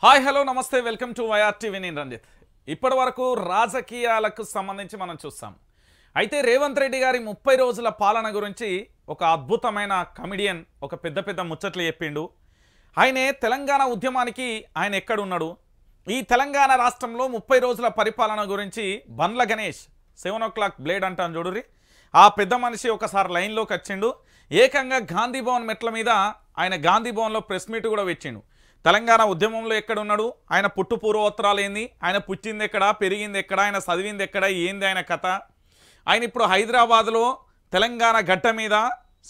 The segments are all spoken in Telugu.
హాయ్ హలో నమస్తే వెల్కమ్ టు వైఆర్ టీవీ నేను రంజిత్. ఇప్పటి వరకు రాజకీయాలకు సంబంధించి మనం చూస్తాం. అయితే రేవంత్ రెడ్డి గారి 30 రోజుల పాలన గురించి ఒక అద్భుతమైన కమెడియన్ ఒక పెద్ద ముచ్చట్లు చెప్పిండు. ఆయనే తెలంగాణ ఉద్యమానికి ఆయన ఎక్కడున్నాడు, ఈ తెలంగాణ రాష్ట్రంలో 30 రోజుల పరిపాలన గురించి బండ్ల గణేష్ 7 o'clock బ్లేడ్ అంటాను చూడురి, ఆ పెద్ద మనిషి ఒకసారి లైన్లోకి వచ్చిండు. ఏకంగా గాంధీ భవన్ మెట్ల మీద ఆయన గాంధీ భవన్లో ప్రెస్ మీట్ కూడా పెట్టిండు. తెలంగాణ ఉద్యమంలో ఎక్కడున్నాడు, ఆయన పుట్టు పూర్వోత్తరాలు ఏంది, ఆయన పుట్టింది ఎక్కడ, పెరిగింది ఎక్కడ, ఆయన చదివింది ఎక్కడ, ఏంది ఆయన కథ, ఆయన ఇప్పుడు హైదరాబాద్లో తెలంగాణ గడ్డ మీద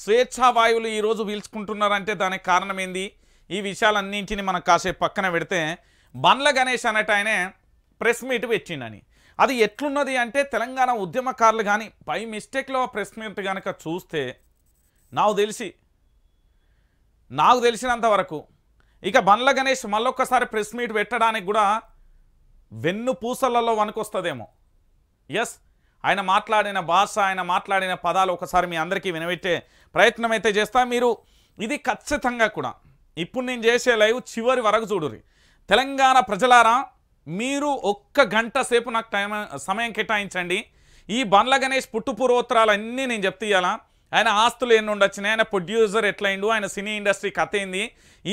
స్వేచ్ఛావాయువులు ఈరోజు పీల్చుకుంటున్నారంటే దానికి కారణం ఏంది, ఈ విషయాలన్నింటినీ మనం కాసేపు పక్కన పెడితే బండ్ల గణేష్ అన్నట్టు ఆయనే ప్రెస్ మీట్ పెట్టిండని. అది ఎట్లున్నది అంటే తెలంగాణ ఉద్యమకారులు కానీ బై మిస్టేక్లో ప్రెస్ మీట్ కనుక చూస్తే నాకు తెలిసినంత వరకు ఇక బండ్ల గణేష్ మళ్ళొక్కసారి ప్రెస్ మీట్ పెట్టడానికి కూడా వెన్ను పూసలలో వణుకొస్తుందేమో. ఎస్, ఆయన మాట్లాడిన భాష, ఆయన మాట్లాడిన పదాలు ఒకసారి మీ అందరికీ వినబెట్టే ప్రయత్నం అయితే చేస్తా. మీరు ఇది ఖచ్చితంగా కూడా ఇప్పుడు నేను చేసే లైవ్ చివరి వరకు చూడుర్రి. తెలంగాణ ప్రజలారా, మీరు ఒక్క గంట సేపు నాకు సమయం కేటాయించండి. ఈ బండ్ల గణేష్ పుట్టు పూర్వోత్తరాలు అన్నీ నేను చెప్తీయాలా, ఆయన ఆస్తులు ఎన్ని ఉండొచ్చినాయి, ఆయన ప్రొడ్యూసర్ ఎట్లయిండు, ఆయన సినీ ఇండస్ట్రీ కథ ఏంది.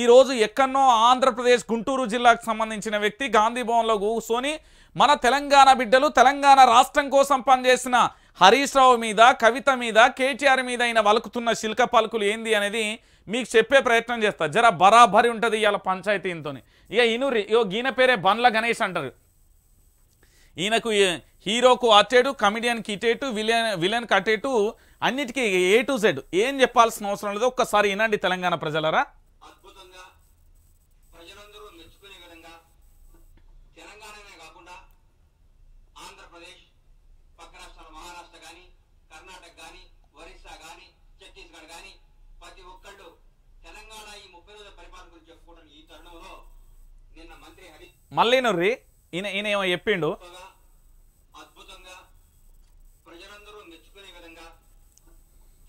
ఈరోజు ఎక్కడనో ఆంధ్రప్రదేశ్ గుంటూరు జిల్లాకు సంబంధించిన వ్యక్తి గాంధీ భవన్లో కూర్చొని మన తెలంగాణ బిడ్డలు తెలంగాణ రాష్ట్రం కోసం పనిచేసిన హరీష్ రావు మీద, కవిత మీద, కేటీఆర్ మీద ఆయన వలుకుతున్న శిల్క పలుకులు ఏంది అనేది మీకు చెప్పే ప్రయత్నం చేస్తా. జర బరాబరి ఉంటుంది ఇవాళ పంచాయతీతో. ఇక ఇనురి ఈయన పేరే బండ్ల గణేష్ అంటారు. ఈయనకు హీరోకు అటేటు, కమిడియన్కి ఇటేటు, విలన్కి అటేటు, అన్నిటికీ A to Z. ఏం చెప్పాల్సిన అవసరం లేదు, ఒక్కసారి వినండి తెలంగాణ ప్రజలరా. అద్భుతంగా ప్రజలందరూ మెచ్చుకునే విధంగా తెలంగాణనే కాకుండా ఆంధ్రప్రదేశ్, పక్క రాష్ట్రాల మహారాష్ట్ర కానీ, కర్ణాటక కానీ, ఒరిస్సా కానీ, ఛత్తీస్గఢ్ కానీ ప్రతి ఒక్కళ్ళు తెలంగాణ ఈ 30 రోజుల పరిపాలన గురించి చెప్పుకోవడం ఈ తరుణంలో నిన్న మంత్రి మళ్ళీ నొర్రి ఈయన ఏమో చెప్పిండు. అద్భుతంగా ప్రజలందరూ మెచ్చుకునే విధంగా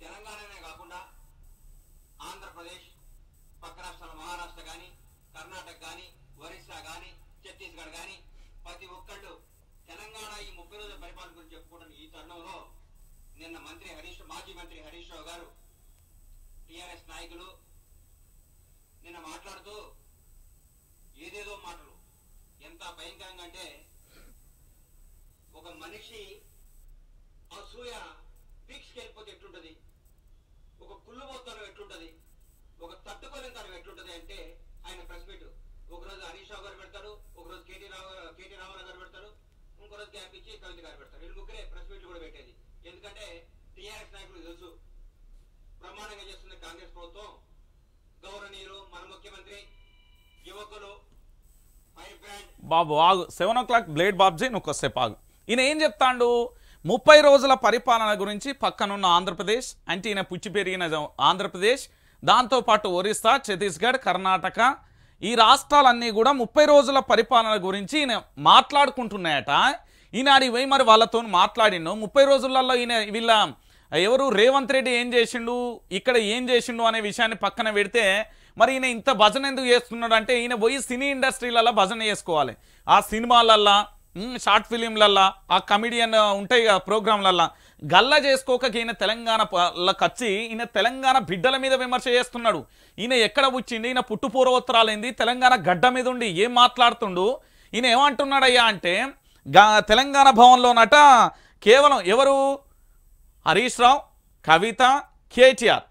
తెలంగాణనే కాకుండా ఆంధ్రప్రదేశ్, పక్క రాష్ట్రాల మహారాష్ట్ర కానీ, కర్ణాటక కానీ, ఒరిస్సా కానీ, ఛత్తీస్గఢ్ కానీ ప్రతి ఒక్కళ్ళు తెలంగాణ ఈ 30 రోజుల పరిపాలన గురించి చెప్పుకోవడం ఈ తరుణంలో నిన్న మాజీ మంత్రి హరీష్ రావు గారు, టీఆర్ఎస్ నాయకులు నిన్న మాట్లాడుతూ ఏదేదో మాటలు, ఎంత భయంకరంగా అంటే ఒక మనిషి అసూయ పీక్స్కి వెళ్ళిపోతే ఎట్లుంటది, ఒక కుళ్ళుబోత్తనం ఎట్లుంటది, ఒక తట్టుకోలేని ఎట్లుంటది అంటే ఆయన ప్రెస్ మీట్ ఒకరోజు హరీష్ రావు గారు పెడతారు, ఒకరోజు కేటీ రామారావు గారు పెడతారు, ఇంకో రోజు గ్యాప్ ఇచ్చి కవిత గారు పెడతారు. వీళ్ళు ముగ్గురే ప్రెస్ మీట్లు కూడా పెట్టేది. ఎందుకంటే టీఆర్ఎస్ నాయకులు తెలుసు బ్రహ్మాండంగా చేస్తుంది కాంగ్రెస్ ప్రభుత్వం, గౌరవనీయులు మన ముఖ్యమంత్రి, యువకులు, ఫైర్ బ్రాండ్ బాబు ఆగు, 7 o'clock బ్లేడ్ బాబ్జీ నువ్వు కొద్దిసేపు ఆగు. ఈయన ఏం చెప్తాడు, 30 రోజుల పరిపాలన గురించి పక్కనున్న ఆంధ్రప్రదేశ్ అంటే ఈయన పుచ్చి పెరిగిన ఆంధ్రప్రదేశ్, దాంతోపాటు ఒరిస్సా, ఛత్తీస్గఢ్, కర్ణాటక ఈ రాష్ట్రాలన్నీ కూడా 30 రోజుల పరిపాలన గురించి ఈయన మాట్లాడుకుంటున్నాయట. ఈయన అడిగి పోయి మరి వాళ్ళతో మాట్లాడిండు. 30 రోజులలో ఈయన వీళ్ళ ఎవరు రేవంత్ రెడ్డి ఏం చేసిండు, ఇక్కడ ఏం చేసిండు అనే విషయాన్ని పక్కన పెడితే మరి ఈయన ఇంత భజన ఎందుకు చేస్తున్నాడు అంటే, ఈయన పోయి సినీ ఇండస్ట్రీలలో భజన చేసుకోవాలి. ఆ సినిమాలల్లా, షార్ట్ ఫిలింలల్లా, ఆ కమిడియన్ ఉంటాయి కదా ప్రోగ్రాంలల్లా గల్లా చేసుకోక ఈయన తెలంగాణకి వచ్చి ఈయన తెలంగాణ బిడ్డల మీద విమర్శ చేస్తున్నాడు. ఈయన ఎక్కడ పుచ్చిండి, ఈయన పుట్టు పూర్వోత్తరాలైంది, తెలంగాణ గడ్డ మీద ఉండి ఏం మాట్లాడుతుండు. ఈయన ఏమంటున్నాడయ్యా అంటే, తెలంగాణ భవన్లోనట కేవలం ఎవరు, హరీష్ రావు, కవిత, కేటీఆర్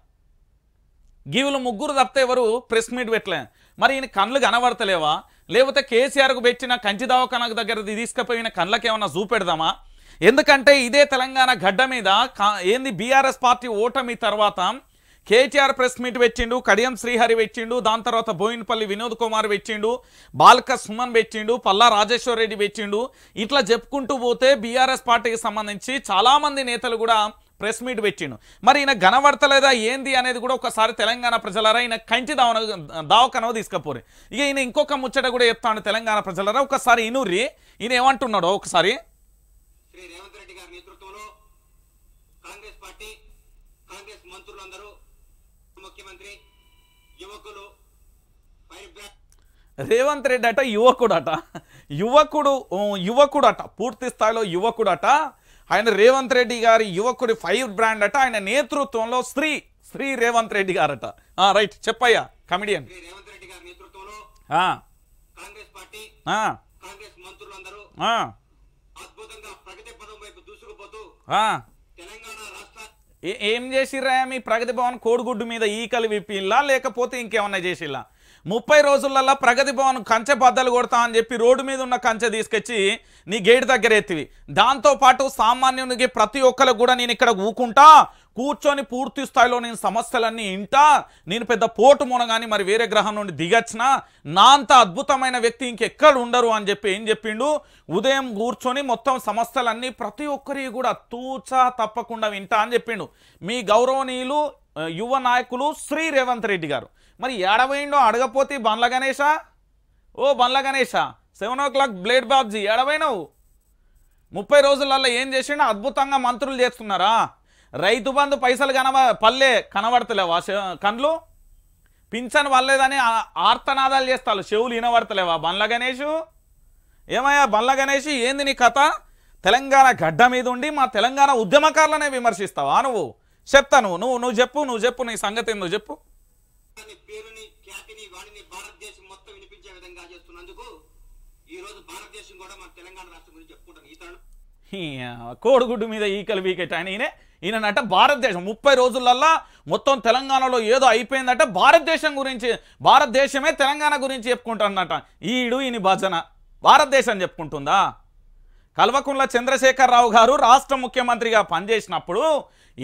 గీవులు ముగ్గురు తప్పితే ఎవరు ప్రెస్ మీట్ పెట్టలే. మరి ఈయన కళ్ళు కనబడతలేవా, లేకపోతే కేసీఆర్కు పెట్టిన కంచి దవాఖానకు దగ్గర తీసుకుపోయిన కళ్ళకి ఏమన్నా చూపెడదామా? ఎందుకంటే ఇదే తెలంగాణ గడ్డ మీద ఏంది బీఆర్ఎస్ పార్టీ ఓటమి తర్వాత కేటీఆర్ ప్రెస్ మీట్ పెట్టిండు, కడియం శ్రీహరి పెట్టిండు, దాని తర్వాత బోయినపల్లి వినోద్ కుమార్ పెట్టిండు, బాల్క సుమన్ పెట్టిండు, పల్లా రాజేశ్వర్ రెడ్డి పెట్టిండు. ఇట్లా చెప్పుకుంటూ పోతే బీఆర్ఎస్ పార్టీకి సంబంధించి చాలామంది నేతలు కూడా ప్రెస్ మీట్ పెట్టిండు. మరి ఈయన గనబడతలేదా ఏంది అనేది కూడా ఒకసారి తెలంగాణ ప్రజలరా ఈయన కంచి దావకనవ తీసుకపోరు. ఇక ఈయన ఇంకొక ముచ్చట కూడా చెప్తాను తెలంగాణ ప్రజలరా, ఒకసారి ఇనుర్రి ఈయన ఏమంటున్నాడో ఒకసారి. శ్రీ రేవంత్ రెడ్డి గారి నేతృత్వంలో కాంగ్రెస్ పార్టీ, కాంగ్రెస్ మంత్రులందరూ, ముఖ్యమంత్రి, యువకులు, ఫైర్ బ్రాండ్ రేవంత్ రెడ్డి అట యువకుడట, యువకుడట, పూర్తి స్థాయిలో యువకుడట. ఆయన రేవంత్ రెడ్డి గారి యువకుడి ఫైర్ బ్రాండ్ అట. ఆయన నేతృత్వంలో శ్రీ రేవంత్ రెడ్డి గారట. రైట్ చెప్పయ్యా కమిడియన్. రేవంత్ రెడ్డి గారి నేతృత్వంలో కాంగ్రెస్ పార్టీ కాంగ్రెస్ మంత్రులందరూ అద్భుతంగా ప్రగతి పదం వైపు దూసుకుపోతూ తెలంగాణ రాష్ట్ర ఏం చేసిర్రా మీ ప్రగతి భవన్ కోడిగుడ్డు మీద ఈకలు విప్పిల్లా లేకపోతే ఇంకేమన్నా చేసిల్లా? 30 రోజులలో ప్రగతి భవన్ కంచె బద్దలు కొడతా అని చెప్పి రోడ్డు మీద ఉన్న కంచె తీసుకొచ్చి నీ గేట్ దగ్గర ఎత్తివి. దాంతోపాటు సామాన్యునికి ప్రతి ఒక్కరికి కూడా నేను ఇక్కడ ఊకుంటా కూర్చొని పూర్తి స్థాయిలో నేను సమస్యలన్నీ ఇంటా, నేను పెద్ద పోటు మునగాని మరి వేరే గ్రహం నుండి దిగచ్చినా నా అంత అద్భుతమైన వ్యక్తి ఇంకెక్కడ ఉండరు అని చెప్పి ఏం చెప్పిండు, ఉదయం కూర్చొని మొత్తం సమస్యలన్నీ ప్రతి ఒక్కరికి కూడా తూచా తప్పకుండా వింటా అని చెప్పిండు మీ గౌరవనీయులు యువ నాయకులు శ్రీ రేవంత్ రెడ్డి గారు. మరి ఏడవైండో అడగపోతే బండ్ల గణేష, ఓ బండ్ల గణేష 7 o'clock బ్లేడ్ బాబ్జీ ఏడవైనావు? 30 రోజులలో ఏం చేసిండో అద్భుతంగా మంత్రులు చేస్తున్నారా? రైతు బంధు పైసలు పల్లె కనబడతలేవా? కండ్లు పింఛన్ వల్లేదని ఆర్తనాదాలు చేస్తారు, చెవులు వినబడతలేవా బండ్ల గణేషు? ఏమయ్యా బండ్ల గణేష్ ఏంది నీ కథ? తెలంగాణ గడ్డ మీద ఉండి మా తెలంగాణ ఉద్యమకారులనే విమర్శిస్తావా నువ్వు? చెప్తా నువ్వు చెప్పు నీ సంగతి నువ్వు చెప్పు. పేరుని ఖ్యాతిని వాడిని భారతదేశం మొత్తం వినిపించే విధంగా చేస్తున్నందుకు ఈ రోజు భారతదేశం కూడా మన తెలంగాణ రాష్ట్రం గురించి చెప్పుకుంటాను. ఈ తరుణం కోడిగుడ్డు మీద ఈకలు వీకెట్ ఆయన ఈయనట భారతదేశం 30 రోజులల్లా మొత్తం తెలంగాణలో ఏదో అయిపోయిందట, భారతదేశం గురించి భారతదేశమే తెలంగాణ గురించి చెప్పుకుంటానట. ఈయన భజన భారతదేశం చెప్పుకుంటుందా? కల్వకుంట్ల చంద్రశేఖరరావు గారు రాష్ట్ర ముఖ్యమంత్రిగా పనిచేసినప్పుడు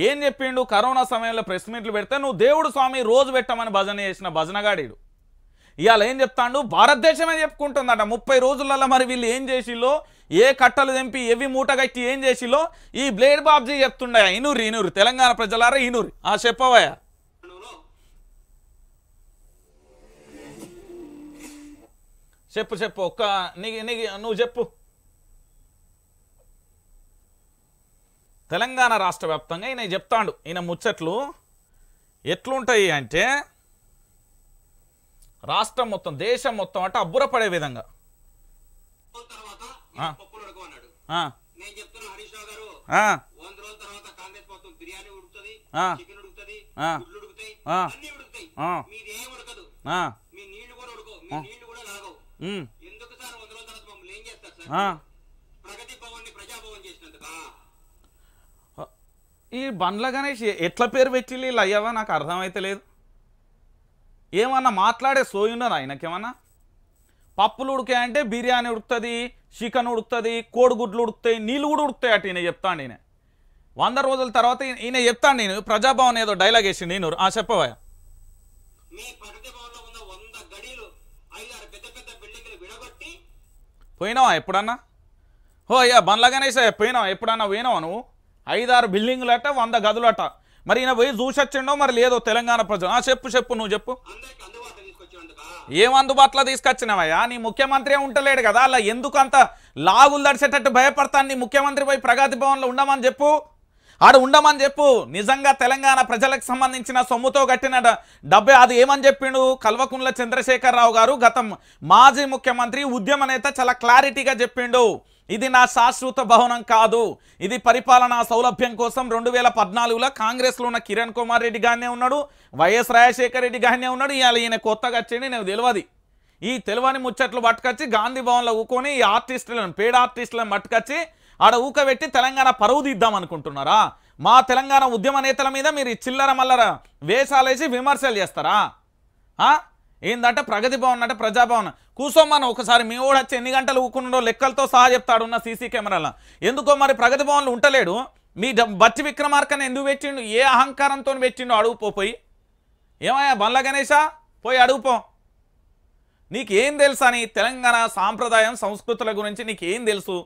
ఏం చెప్పిండు? కరోనా సమయంలో ప్రెస్ మీట్లు పెడితే నువ్వు దేవుడు స్వామి రోజు పెట్టమని భజన చేసిన భజనగాడీడు ఇవాళ ఏం చెప్తాడు? భారతదేశమే చెప్పుకుంటుందట 30 రోజులలో. మరి వీళ్ళు ఏం చేసిల్లో, ఏ కట్టలు తెంపి ఎవి మూటగట్టి ఏం చేసిల్లో ఈ బ్లేడ్ బాబ్జీ చెప్తుండే. ఇనూరు తెలంగాణ ప్రజలారా ఇనూరు. చెప్పవయ్యా. చెప్పు ఒక్క నువ్వు చెప్పు. తెలంగాణ రాష్ట్ర వ్యాప్తంగా ఈయన చెప్తాడు, ఈయన ముచ్చట్లు ఎట్లుంటాయి అంటే రాష్ట్రం మొత్తం దేశం మొత్తం అంటే అబ్బురపడే విధంగా. ఈ బండ్ల గణేష్ ఎట్లా పేరు పెట్టి వీళ్ళు అయ్యావా నాకు అర్థమైతే లేదు. ఏమన్నా మాట్లాడే సోయున్నారు ఆయనకేమన్నా? పప్పులు ఉడికే అంటే బిర్యానీ ఉడుకుతుంది, చికెన్ ఉడుకుతుంది, కోడిగుడ్లు ఉడుకుతాయి, నీళ్ళు కూడా ఉడుకుతాయి అటు ఈయన చెప్తాండి. ఈయన 100 రోజుల తర్వాత ఈయన చెప్తాండి. నేను ప్రజాభవన్ ఏదో డైలాగ్ వేసిండు నేను చెప్పవా. పోయినావా ఎప్పుడన్నా? అయ్యా బండ్ల గణేష్ పోయినావా ఎప్పుడన్నా? పోయినావా నువ్వు? 5-6 బిల్డింగులట, 100 గదులట. మరి ఈయన పోయి చూసొచ్చిండో మరి లేదో తెలంగాణ ప్రజలు. చెప్పు నువ్వు చెప్పు. ఏం అందుబాటులో తీసుకొచ్చినావయ్యా? నీ ముఖ్యమంత్రి ఉంటలేడు కదా, అలా ఎందుకు అంత లాగులు దడిచేటట్టు భయపడతాను? నీ ముఖ్యమంత్రి పోయి ప్రగతి భవన్లో ఉండమని చెప్పు, ఉండమని చెప్పు. నిజంగా తెలంగాణ ప్రజలకు సంబంధించిన సొమ్ముతో కట్టిన డబ్బే అది. ఏమని చెప్పిండు కల్వకుంట్ల చంద్రశేఖరరావు గారు, గతం మాజీ ముఖ్యమంత్రి ఉద్యమ నేత, చాలా క్లారిటీగా చెప్పిండు. ఇది నా శాశ్వత భవనం కాదు, ఇది పరిపాలనా సౌలభ్యం కోసం 2014లో కాంగ్రెస్లో ఉన్న కిరణ్ కుమార్ రెడ్డి గానే ఉన్నాడు, వైఎస్ రాజశేఖర రెడ్డి గానే ఉన్నాడు. ఇవాళ ఈయన కొత్తగా వచ్చింది నాకు తెలియదు. ఈ తెలివని ముచ్చట్లు పట్టుకొచ్చి గాంధీ భవన్లో ఊకొని ఈ ఆర్టిస్టులను పేడ ఆర్టిస్టులను పట్టుకొచ్చి ఆడ ఊకబెట్టి తెలంగాణ పరువు తీద్దాం అనుకుంటున్నారా? మా తెలంగాణ ఉద్యమ నేతల మీద మీరు చిల్లర మల్లర వేషాలేసి విమర్శలు చేస్తారా? ఏందంటే ప్రగతి భవన్ అంటే ప్రజాభవన్. కూసోమ్మను ఒకసారి మీ కూడా వచ్చి ఎన్ని గంటలు ఊకున్నాడో లెక్కలతో సహా చెప్తాడు ఉన్న సీసీ కెమెరాలో. ఎందుకో మరి ప్రగతి భవన్లు ఉంటలేడు. మీ బట్టి విక్రమార్కని ఎందుకు పెట్టిండు? ఏ అహంకారంతో పెట్టిండు? అడుగుపోయి. ఏమయ్యా బండ్ల గణేష పోయి అడుగుపో. నీకేం తెలుసా? నీ తెలంగాణ సాంప్రదాయం సంస్కృతుల గురించి నీకేం తెలుసు?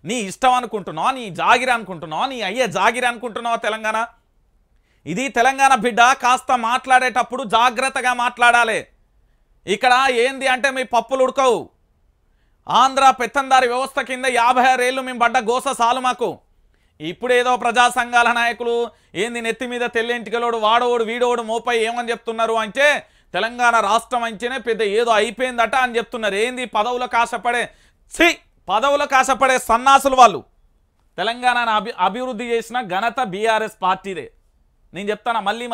నీ ఇష్టం అనుకుంటున్నావా? నీ జాగిరి అనుకుంటున్నావా? నీ అయ్యే జాగిరి అనుకుంటున్నావా? తెలంగాణ ఇది తెలంగాణ బిడ్డ. కాస్త మాట్లాడేటప్పుడు జాగ్రత్తగా మాట్లాడాలి. ఇక్కడ ఏంది అంటే మీ పప్పులు ఉడకవు. ఆంధ్ర పెత్తందారి వ్యవస్థ కింద 56 ఏళ్ళు మేము పడ్డ గోస సాలు మాకు. ఇప్పుడేదో ప్రజా సంఘాల నాయకులు ఏంది నెత్తి మీద తెల్లెంటికలోడు వాడోడు వీడోడు మోపై ఏమని చెప్తున్నారు అంటే తెలంగాణ రాష్ట్రం అంటేనే పెద్ద ఏదో అయిపోయిందట అని చెప్తున్నారు. ఏంది పదవులకు ఆశపడే సన్నాసులు వాళ్ళు. తెలంగాణను అభివృద్ధి చేసిన ఘనత బీఆర్ఎస్ పార్టీదే. నేను చెప్తాను మళ్ళీ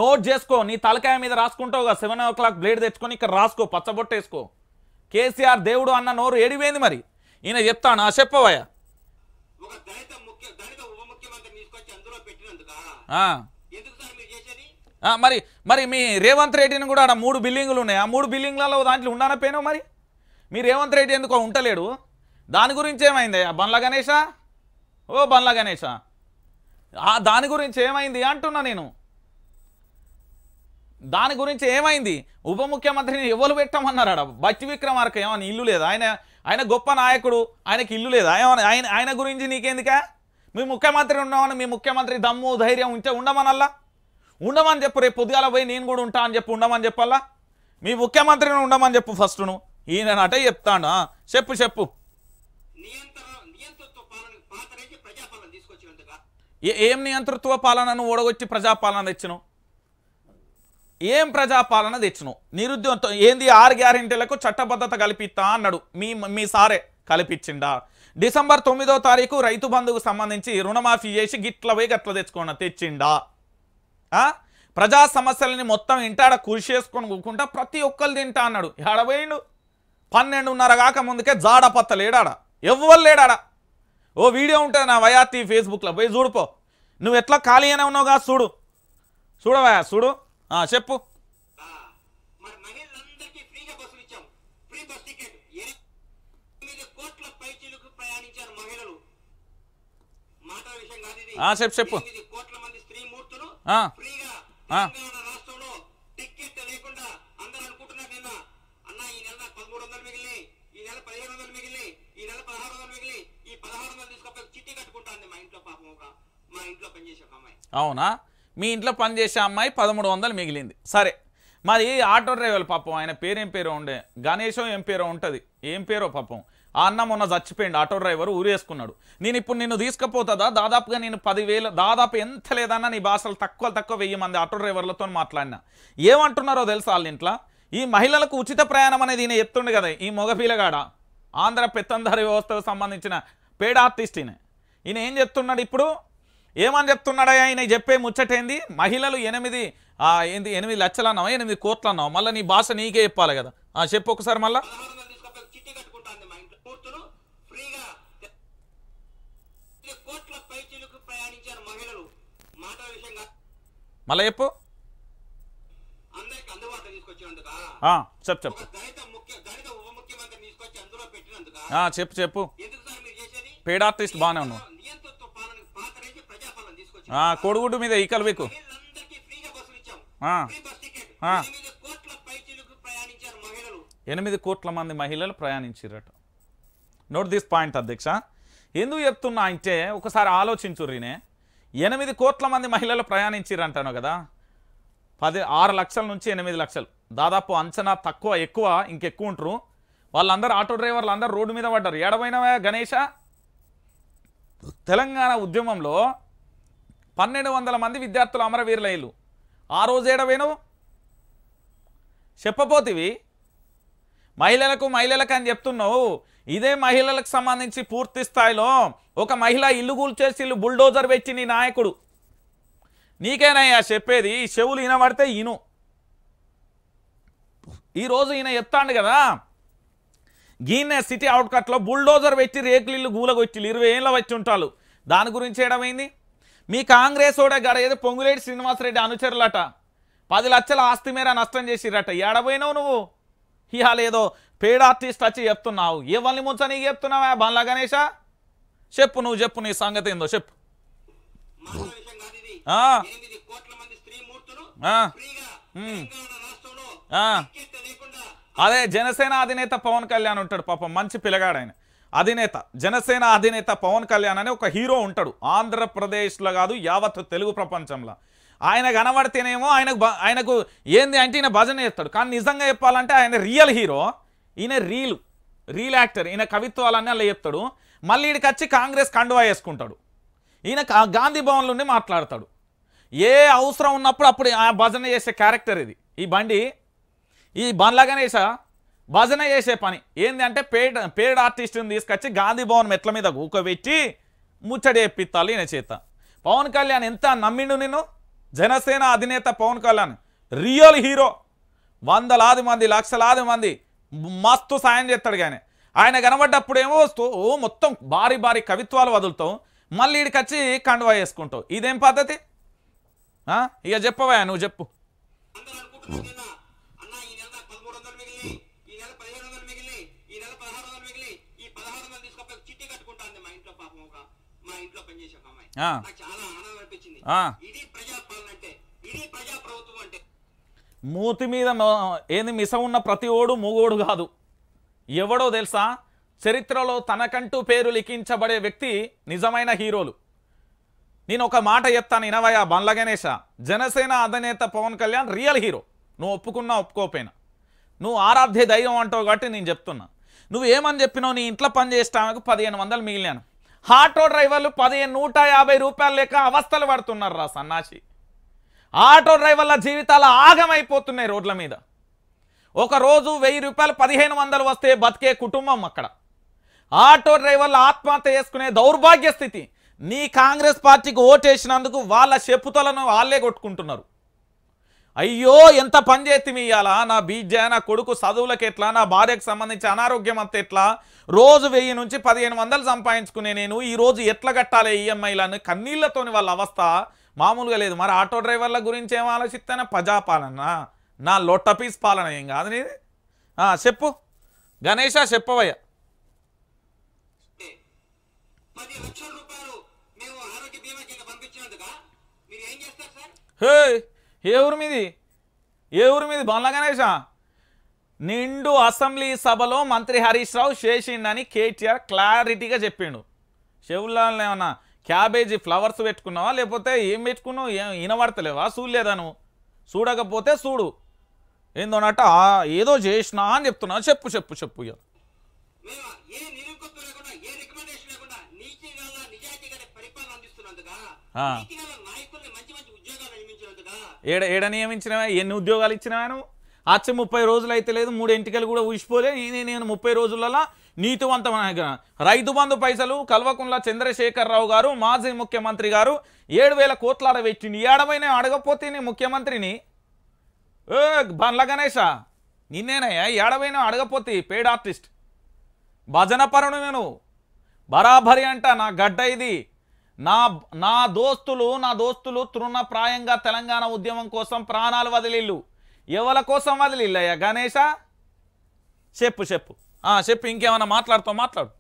నోట్ చేసుకో, నీ తలకాయ మీద రాసుకుంటావు. 7 o'clock బ్లేడ్ తెచ్చుకొని ఇక్కడ రాసుకో, పచ్చబొట్టేసుకో. కేసీఆర్ దేవుడు అన్న నోరు ఏడిపోయింది మరి. ఈయన చెప్తాను చెప్పవయ్యా. మరి మీ రేవంత్ రెడ్డిని కూడా ఆడ 3 బిల్డింగులు ఉన్నాయి. ఆ 3 బిల్డింగ్లలో దాంట్లో ఉండనపోయినావు. మరి మీ రేవంత్ రెడ్డి ఎందుకో ఉంటలేడు. దాని గురించి ఏమైంది బండ్ల గణేష? ఓ బండ్ల గణేష, దాని గురించి ఏమైంది అంటున్నా నేను. దాని గురించి ఏమైంది? ఉప ముఖ్యమంత్రిని ఎవరు పెట్టమన్నారాడ? బట్టి విక్రమార్క ఏమన్నా ఇల్లు లేదా? ఆయన గొప్ప నాయకుడు, ఆయనకి ఇల్లు లేదా? ఆయన గురించి నీకెందుకా? మీ ముఖ్యమంత్రి ఉన్నామని మీ ముఖ్యమంత్రి దమ్ము ధైర్యం ఉంటే ఉండమనల్లా, ఉండమని చెప్పు. రేపు పొద్దుగాల పోయి నేను కూడా ఉంటా అని చెప్పి ఉండమని చెప్పల్లా. మీ ముఖ్యమంత్రిని ఉండమని చెప్పు ఫస్ట్ను. ఈయనటే చెప్తాను. చెప్పు. ఏం నియంతృత్వ పాలనను ఓడగొచ్చి ప్రజాపాలన తెచ్చును? ఏం ప్రజాపాలన తెచ్చును? నిరుద్యోగంతో ఏంది? 6 గ్యారెంటీలకు చట్టబద్ధత కల్పిస్తా అన్నాడు మీ సారే. కల్పించిండా? డిసెంబర్ 9వ తారీఖు రైతు బంధుకు సంబంధించి రుణమాఫీ చేసి గిట్ల పోయి గట్ల తెచ్చిండా? ప్రజా సమస్యలని మొత్తం ఇంటాడ కృషి చేసుకొని కూకుంటా ప్రతి ఒక్కరు తింటా అన్నాడు. ఎడబోయిండు? 12:30 కాక ముందుకే జాడపత్త లేడాడ, ఎవ్వరు లేడాడ. ఓ వీడియో ఉంటుంది నా వయాతి ఫేస్బుక్లో, పోయి చూడుపో. నువ్వు ఎట్లా ఖాళీ అయినా ఉన్నావుగా, చూడవా చూడు. చెప్పు. చెప్పు. అవునా? మీ ఇంట్లో పనిచేసే అమ్మాయి 1300 మిగిలింది. సరే, మరి ఆటో డ్రైవర్ పాపం, ఆయన పేరేం పేరో ఉండే, గణేశం ఏం పేరో ఉంటుంది, ఏం పేరో పాపం. ఆ అన్న మొన్న చచ్చిపోయింది, ఆటో డ్రైవర్ ఊరేసుకున్నాడు. నేను ఇప్పుడు నిన్ను తీసుకుపోతుందా? దాదాపుగా నేను 10,000, దాదాపు ఎంత లేదన్నా నీ భాషలు తక్కువ 1000 మంది ఆటో డ్రైవర్లతో మాట్లాడినా. ఏమంటున్నారో తెలుసా వాళ్ళ ఇంట్లో? ఈ మహిళలకు ఉచిత ప్రయాణం అనేది ఈయన ఎత్తుండే కదా, ఈ మగపిల్లగాడ ఆంధ్ర పెత్తందారి వ్యవస్థకు సంబంధించిన పేడ ఆర్టిస్ట్ ఈయన ఏం చెప్తున్నాడు ఇప్పుడు? ఏమని చెప్తున్నాడా? ఆయన చెప్పే ముచ్చటేంది? మహిళలు 8 లక్షలు అన్నావు, 8 కోట్లు అన్నావు. మళ్ళీ నీ భాష నీకే చెప్పాలి కదా. చెప్పు ఒకసారి మళ్ళా. మళ్ళీ చెప్పు. చెప్పు చెప్పు. పేడ ఆర్టిస్ట్ బాగానే ఉన్నావు. కోడిగుడ్డు మీద ఈకలు వీకు. 8 కోట్ల మంది మహిళలు ప్రయాణించారట. నోట్ దిస్ పాయింట్ అధ్యక్ష. ఎందుకు చెప్తున్నా అంటే ఒకసారి ఆలోచించుర్రీనే. 8 కోట్ల మంది మహిళలు ప్రయాణించారంటాను కదా. 6 లక్షల నుంచి 8 లక్షలు, దాదాపు అంచనా తక్కువ ఎక్కువ ఇంకెక్కువ ఉంటారు. వాళ్ళందరూ ఆటో డ్రైవర్లు అందరూ రోడ్డు మీద పడ్డారు. ఏడవైనవా గణేష? తెలంగాణ ఉద్యమంలో 1200 మంది విద్యార్థులు అమరవీరులయ్యారు. ఆ రోజు ఏడవైనవు చెప్పపోతివి. మహిళలకు అని చెప్తున్నావు. ఇదే మహిళలకు సంబంధించి పూర్తి స్థాయిలో ఒక మహిళ ఇల్లు కూల్చేసి ఇల్లు బుల్డోజర్ పెట్టి నీ నాయకుడు. నీకేనయ్యా చెప్పేది? చెవులు వినబడితే ఇను. ఈరోజు ఈయన చెప్తాడు కదా, గీనే సిటీ అవుట్కట్లో బుల్డోజర్ పెట్టి రేకులు ఇల్లు గూలగొచ్చి 20 ఏళ్ళ వచ్చి ఉంటారు. దాని గురించి ఏడమైంది? మీ కాంగ్రెస్ ఓడే గడ ఏదో పొంగులేటి శ్రీనివాసరెడ్డి అనుచరులట 10 లక్షల ఆస్తి మేర నష్టం చేసిరట. ఏడబోయినావు నువ్వు? ఇవాళ ఏదో పేడ ఆర్టిస్ట్ వచ్చి చెప్తున్నావు. ఎవరిని ముంచ నీకు చెప్తున్నావా బండ్ల గణేష? చెప్పు, నువ్వు చెప్పు, నీ సంగతి ఏందో చెప్పు. అదే జనసేన అధినేత పవన్ కళ్యాణ్ ఉంటాడు పాపం, మంచి పిల్లగాడు ఆయన. అధినేత, జనసేన అధినేత పవన్ కళ్యాణ్ అనే ఒక హీరో ఉంటాడు ఆంధ్రప్రదేశ్లో కాదు యావత్ తెలుగు ప్రపంచంలో. ఆయన కనబడితేనేమో ఆయనకు ఏంది అంటే ఈయన భజన చేస్తాడు. కానీ నిజంగా చెప్పాలంటే ఆయన రియల్ హీరో, ఈయన రీల్ యాక్టర్. ఈయన కవిత్వాలన్నీ అలా చెప్తాడు. మళ్ళీ ఈడికి వచ్చి కాంగ్రెస్ కండువా వేసుకుంటాడు. ఈయన గాంధీ భవన్లోనే మాట్లాడతాడు. ఏ అవసరం ఉన్నప్పుడు అప్పుడు ఆ భజన చేసే క్యారెక్టర్ ఇది. ఈ బండి ఈ బండ్ల గణేశ భజన చేసే పని ఏంది అంటే పేడ్ ఆర్టిస్ట్ని తీసుకొచ్చి గాంధీ భవన్ మెట్ల మీద కూకబెట్టి ముచ్చడి ఎప్పిత్తాలి ఈయన చేత. పవన్ కళ్యాణ్ ఎంత నమ్మిండు నిన్ను? జనసేన అధినేత పవన్ కళ్యాణ్ రియల్ హీరో. వందలాది మంది లక్షలాది మంది మస్తు సాయం చేస్తాడు. కానీ ఆయన కనబడ్డప్పుడేమో మొత్తం భారీ భారీ కవిత్వాలు వదులుతావు, మళ్ళీ ఇక్కడికి వచ్చి కండువా వేసుకుంటావు. ఇదేం పద్ధతి? ఇక చెప్పవా, నువ్వు చెప్పు. మూతి మీద ఏంది మిస ఉన్న ప్రతి ఓడు మూగోడు కాదు. ఎవడో తెలుసా? చరిత్రలో తనకంటూ పేరు లిఖించబడే వ్యక్తి నిజమైన హీరోలు. నేను ఒక మాట చెప్తాను ఇనవయ్య బండ్ల గణేశ. జనసేన అధినేత పవన్ కళ్యాణ్ రియల్ హీరో. నువ్వు ఒప్పుకున్నా ఒప్పుకోపోయినా, నువ్వు ఆరాధ్య దైవం అంటావు కాబట్టి నేను చెప్తున్నా. నువ్వు ఏమని చెప్పినావు? నీ ఇంట్లో పని చేసేటామెకు 1500 మిగిలినాను. ఆటో డ్రైవర్లు 150 రూపాయలు లేక అవస్థలు పడుతున్నారు రా సన్నాసి. ఆటో డ్రైవర్ల జీవితాలు ఆగమైపోతున్నాయి రోడ్ల మీద. ఒకరోజు 1000 రూపాయలు 1500 వస్తే బతికే కుటుంబం అక్కడ. ఆటో డ్రైవర్ల ఆత్మహత్య చేసుకునే దౌర్భాగ్య స్థితి. నీ కాంగ్రెస్ పార్టీకి ఓటేసినందుకు వాళ్ళ చెప్పుతలను వాళ్ళే కొట్టుకుంటున్నారు. అయ్యో ఎంత పని చేతి ఇయ్యాలా, నా బీజ నా కొడుకు చదువులకు ఎట్లా, నా భార్యకు సంబంధించి అనారోగ్యం అంత ఎట్లా, రోజు 1000 నుంచి 1500 సంపాదించుకునే నేను ఈరోజు ఎట్లా కట్టాలి ఈఎంఐలను కన్నీళ్లతోని వాళ్ళ అవస్థ మామూలుగా లేదు. మరి ఆటో డ్రైవర్ల గురించి ఏం ఆలోచిస్తానా? ప్రజాపాలన నా లొట్టపీస్ పాలన ఏం కాదు నీది. చెప్పు గణేష, చెప్పవయ్యా. హే ఏ ఊరు మీది? ఏ ఊరు మీది బండ్ల గణేశ? నిండు అసెంబ్లీ సభలో మంత్రి హరీష్ రావు చేసిండని కేటీఆర్ క్లారిటీగా చెప్పిండు. చెవుల్లో ఏమన్నా క్యాబేజీ ఫ్లవర్స్ పెట్టుకున్నావా లేకపోతే ఏం పెట్టుకున్నావు? వినబడతలేవా? చూడలేదా నువ్వు? చూడకపోతే చూడు. ఏందోనట ఏదో చేసినా అని చెప్తున్నా. చెప్పు చెప్పు చెప్పు. ఏడ నియమించినవా? ఎన్ని ఉద్యోగాలు ఇచ్చినవా నువ్వు? వచ్చి 30 రోజులు అయితే లేదు, 3 ఎంటికలు కూడా ఊసిపోలే. నేను 30 రోజులలో నీతివంతమైన రైతు బంధు పైసలు కల్వకుంట్ల చంద్రశేఖరరావు గారు మాజీ ముఖ్యమంత్రి గారు 7000 కోట్ల పెట్టింది. ఏడమైనా అడగపోతే నీ ముఖ్యమంత్రిని బండ్ల గణేశ నిన్నేనయ్యా ఏడమైనా అడగపోతే పేడ్ ఆర్టిస్ట్ భజన పరుడు నేను బరాబరి అంట. నా గడ్డ ఇది. నా దోస్తులు తృణప్రాయంగా తెలంగాణ ఉద్యమం కోసం ప్రాణాలు వదిలిళ్ళు. ఎవల కోసం వదిలిళ్ళయ్యా గణేశ? చెప్పు చెప్పు చెప్పు. ఇంకేమన్నా మాట్లాడుతావు? మాట్లాడు.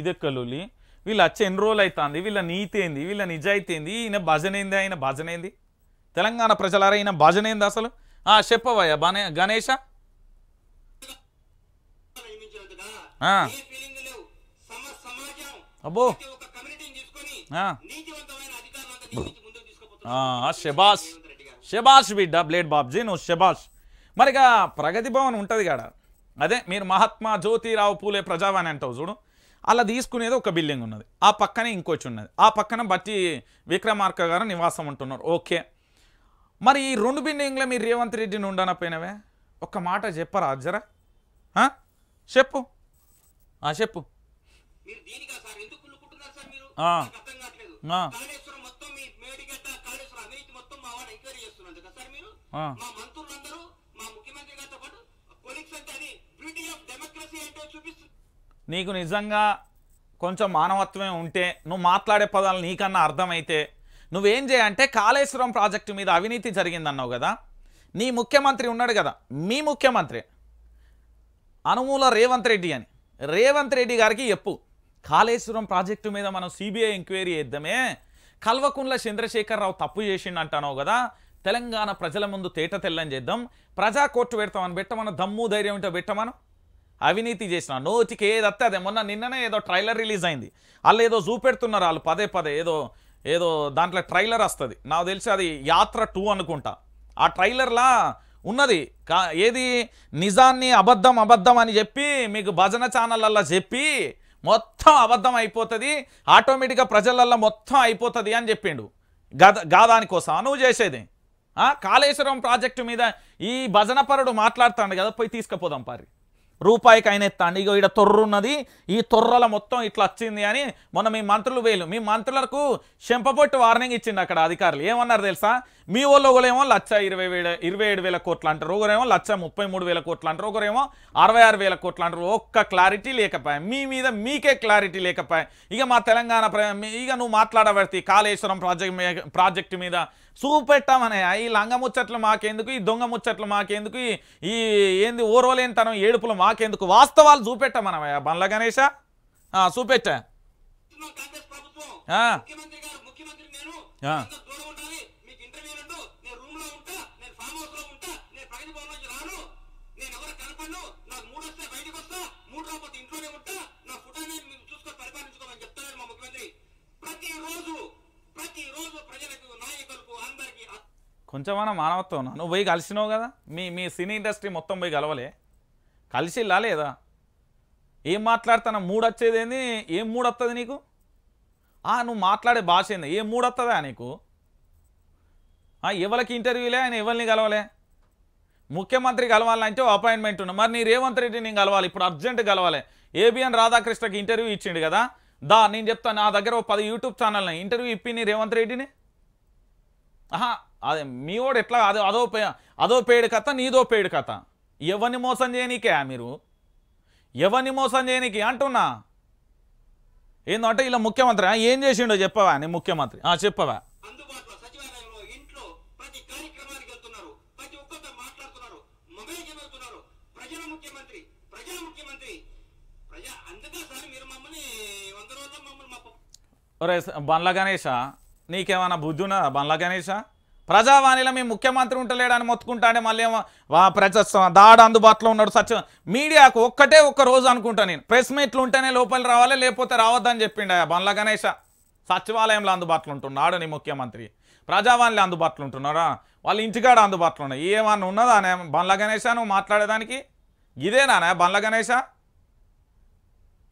ఇదెక్కలులి వీళ్ళు వచ్చి ఎన్ని రోజులు అవుతుంది? వీళ్ళ నీతి ఏంది? వీళ్ళ నిజాయితీ ఏంది? ఈయన భజనేంది? ఆయన భజనేంది? తెలంగాణ ప్రజలారా ఈయన భజనేంది అసలు? చెప్పవయ్యా గణేశ. అబ్బో శబాష్ శబాష్ బిడ్డ బ్లేడ్ బాబ్జీ, నువ్వు శబాష్. మరిగా ప్రగతి భవన్ ఉంటుంది కాడ, అదే మీరు మహాత్మా జ్యోతిరావు పూలే ప్రజావాణి అంటావు చూడు, అలా తీసుకునేది ఒక బిల్డింగ్ ఉన్నది. ఆ పక్కనే ఇంకొచ్చి ఉన్నది. ఆ పక్కన బట్టి విక్రమార్క గారు నివాసం ఉంటున్నారు. ఓకే, మరి ఈ 2 బిల్డింగ్లో మీరు రేవంత్ రెడ్డిని ఉండనపోయినవే? ఒక్క మాట చెప్పరా అజ్జరా? చెప్పు చెప్పు. నీకు నిజంగా కొంచెం మానవత్వమే ఉంటే, నువ్వు మాట్లాడే పదాలు నీకన్నా అర్థమైతే నువ్వేం చేయంటే, కాళేశ్వరం ప్రాజెక్టు మీద అవినీతి జరిగిందన్నావు కదా, నీ ముఖ్యమంత్రి ఉన్నాడు కదా, మీ ముఖ్యమంత్రి అనుమూల రేవంత్ రెడ్డి అని, రేవంత్ రెడ్డి గారికి చెప్పు, కాళేశ్వరం ప్రాజెక్టు మీద మనం సిబిఐ ఎంక్వైరీ చేద్దామే, కల్వకుంట్ల చంద్రశేఖరరావు తప్పు చేసిండు అంటానో కదా, తెలంగాణ ప్రజల ముందు తేట తెల్లని చేద్దాం, ప్రజా కోర్టు పెడతామని పెట్టమని దమ్ము ధైర్యం ఉంటే పెట్టమను. అవినీతి చేసిన నోటికి ఏదత్తే అదే. నిన్ననే ఏదో ట్రైలర్ రిలీజ్ అయింది, వాళ్ళు ఏదో చూపెడుతున్నారు వాళ్ళు పదే ఏదో దాంట్లో ట్రైలర్ వస్తుంది, నాకు తెలిసి అది యాత్ర 2 అనుకుంటా. ఆ ట్రైలర్లా ఉన్నది ఏది నిజాన్ని అబద్ధం అని చెప్పి మీకు భజన ఛానళ్ళల్లో చెప్పి మొత్తం అబద్ధం అయిపోతుంది, ఆటోమేటిక్గా ప్రజలల్లో మొత్తం అయిపోతుంది అని చెప్పిండు. గాదానికోసం నువ్వు చేసేది కాళేశ్వరం ప్రాజెక్టు మీద ఈ భజనపరుడు మాట్లాడుతాడు కదా, పోయి తీసుకుపోదాం పారి, రూపాయికి ఆయన ఎత్తాండి. ఇగో ఇక్కడ తొర్రు ఉన్నది, ఈ తొర్రల మొత్తం ఇట్లా వచ్చింది అని మొన్న మీ మంత్రులు మీ మంత్రులకు చెంపబొట్టు వార్నింగ్ ఇచ్చిండు అక్కడ అధికారులు. ఏమన్నారు తెలుసా, మీ వాళ్ళు ఒకరేమో 1,27,000 కోట్లు అంటారు, ఒకరేమో 1,33,000 కోట్లు అంటారు, ఒకరేమో 66,000 కోట్లు అంటారు. ఒక్క క్లారిటీ లేకపోయా, మీ మీద మీకే క్లారిటీ లేకపోయా. ఇక మా తెలంగాణ ఇక నువ్వు మాట్లాడబడితే కాళేశ్వరం ప్రాజెక్టు మీద చూపెట్టామనే ఈ లంగ ముచ్చట్లు మాకెందుకు, ఈ దొంగ ముచ్చట్లు మాకెందుకు, ఈ ఏంది ఓరోలేనితనం ఏడుపులు మాకెందుకు, వాస్తవాలు చూపెట్టామనమయ్యా బండ్ల గణేష, చూపెట్టా. కొంచెమన్నా మానవత్వం నువ్వు పోయి కలిసినావు కదా, మీ సినీ ఇండస్ట్రీ మొత్తం పోయి కలవలే, కలిసిల్లా లేదా? ఏం మాట్లాడుతున్నా, మూడు వచ్చేది ఏంది, ఏం మూడు వస్తుంది నీకు? నువ్వు మాట్లాడే భాష ఏంది, ఏం మూడు వస్తుందా నీకు? ఎవరికి ఇంటర్వ్యూలే, ఆయన ఎవరిని కలవలే? ముఖ్యమంత్రి కలవాలంటే అపాయింట్మెంట్ ఉన్నా, మరి నీ రేవంత్ రెడ్డి నేను కలవాలి, ఇప్పుడు అర్జెంట్ కలవాలి. ఏబిఎన్ రాధాకృష్ణకి ఇంటర్వ్యూ ఇచ్చిండు కదా, నేను చెప్తాను, నా దగ్గర 10 యూట్యూబ్ ఛానల్ని ఇంటర్వ్యూ ఇప్పి నీ రేవంత్ రెడ్డిని. అదే మీ వాడు ఎట్లా, అదో పేడు కథ, నీదో పేడు కథ. ఎవరిని మోసం చేయనీకే మీరు, ఎవరిని మోసం చేయనీకి అంటున్నా. ఏందంటే ఇలా ముఖ్యమంత్రి ఏం చేసిండో చెప్పవా? నీ ముఖ్యమంత్రి చెప్పవా? ఒరే బండ్ల గణేష, నీకేమన్నా బుద్ధి ఉన్నదా బండ్ల గణేష? ప్రజావాణిలో మీ ముఖ్యమంత్రి ఉంటలేడని మొత్తుకుంటానే మళ్ళీ ఏమో దాడు అందుబాటులో ఉన్నాడు. మీడియాకు ఒక్క రోజు అనుకుంటా నేను, ప్రెస్ మీట్లు ఉంటేనే లోపల రావాలి, లేకపోతే రావద్దని చెప్పిండ బండ్ల గణేష. సచివాలయంలో అందుబాటులో ఉంటున్నాడు నీ ముఖ్యమంత్రి, ప్రజావాణిలో అందుబాటులో ఉంటున్నారా, వాళ్ళ ఇంటికాడ అందుబాటులో ఉన్నాయి. ఏమన్నా ఉన్నదా బండ్ల గణేష నువ్వు మాట్లాడేదానికి? ఇదేనా బండ్ల గణేష?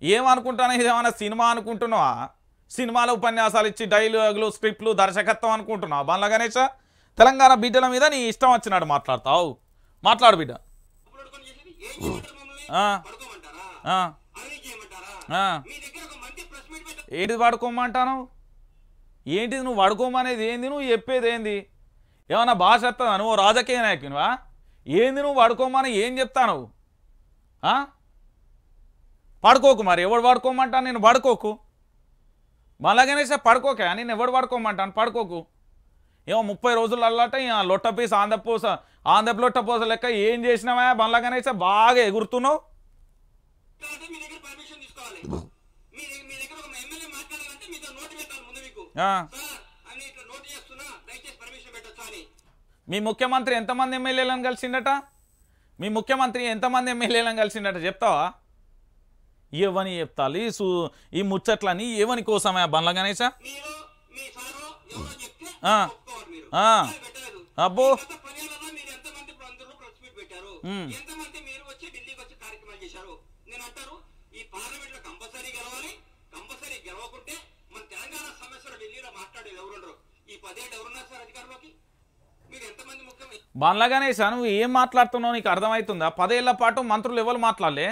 ఏమనుకుంటాను, ఇదేమన్నా సినిమా అనుకుంటున్నావా? సినిమాలో ఉపన్యాసాలు ఇచ్చి డైలాగులు స్క్రిప్ట్లు దర్శకత్వం అనుకుంటున్నావు బండ్ల గణేష? తెలంగాణ బిడ్డల మీద నీ ఇష్టం వచ్చినాడు మాట్లాడతావు, మాట్లాడు బిడ్డ. ఏంటిది పడుకోమంటాను? ఏంటిది నువ్వు పడుకోమనేది ఏంది, నువ్వు చెప్పేది ఏంది? ఏమన్నా భాష వస్తుందా? నువ్వు రాజకీయ నాయకునివా? ఏంది నువ్వు పడుకోమని ఏం చెప్తాను? పడుకోకు, మరి ఎవడు పడుకోమంటాను? నేను పడుకోకు బండ్ల గణేష, పడుకోక నేను ఎవడు పడుకోమంటాను? పడుకోకు. ఏమో 30 రోజులు అల్లట లొట్ట పీస్ ఆంధ్రపు లొట్ట పూస లెక్క ఏం చేసినావా బండ్ల గణేష? బాగా ఎగురుతున్నావు. మీ ముఖ్యమంత్రి ఎంతమంది ఎమ్మెల్యేలను కలిసిండట? మీ ముఖ్యమంత్రి ఎంతమంది ఎమ్మెల్యేలను కలిసిండట చెప్తావా? ఏవని చెప్తాలి ఈ ముచ్చట్లని, ఏవని కోసమే బండ్ల గణేష? అబ్బో బండ్ల గణేష, నువ్వు ఏం మాట్లాడుతున్నావు నీకు అర్థమవుతుందా? 10 ఏళ్ల పాటు మంత్రులు ఎవరు మాట్లాడలే?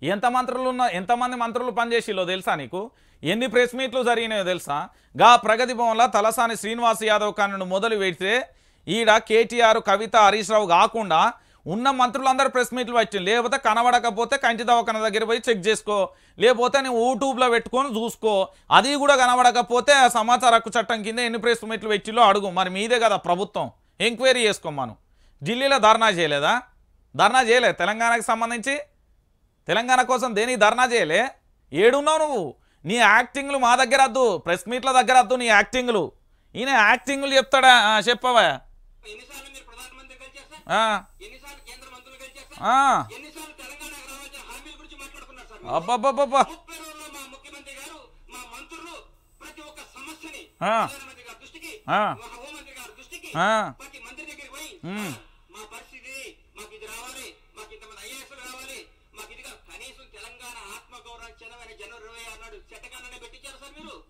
ఎంతమంది మంత్రులు పనిచేసిలో తెలుసా నీకు? ఎన్ని ప్రెస్ మీట్లు జరిగినాయో తెలుసా? ప్రగతి భవన్లో తలసాని శ్రీనివాస్ యాదవ్ కాను మొదలు పెడితే ఈడ కేటీఆర్, కవిత, హరీష్ రావు కాకుండా ఉన్న మంత్రులందరూ ప్రెస్ మీట్లు పెట్టింది. లేకపోతే కనబడకపోతే కంటి దవాఖాన దగ్గర పోయి చెక్ చేసుకో, లేకపోతే నువ్వు యూట్యూబ్లో పెట్టుకొని చూసుకో. అది కూడా కనబడకపోతే సమాచార హక్కు చట్టం కింద ఎన్ని ప్రెస్ మీట్లు పెట్టిలో అడుగు. మరి మీదే కదా ప్రభుత్వం, ఎంక్వైరీ చేసుకోమను. ఢిల్లీలో ధర్నా చేయలేదా? ధర్నా చేయలే తెలంగాణకు సంబంధించి? తెలంగాణ కోసం దేనికి ధర్నా చేయలే? ఏడున్నావు నువ్వు? నీ యాక్టింగ్లు మా దగ్గర వద్దు, ప్రెస్ మీట్ల దగ్గర వద్దు నీ యాక్టింగ్లు. ఈయన యాక్టింగ్లు చెప్తాడా? చెప్పవా? అబ్బబ్బబ్బా కనీసం తెలంగాణ ఆత్మగౌరవం జనవరి 25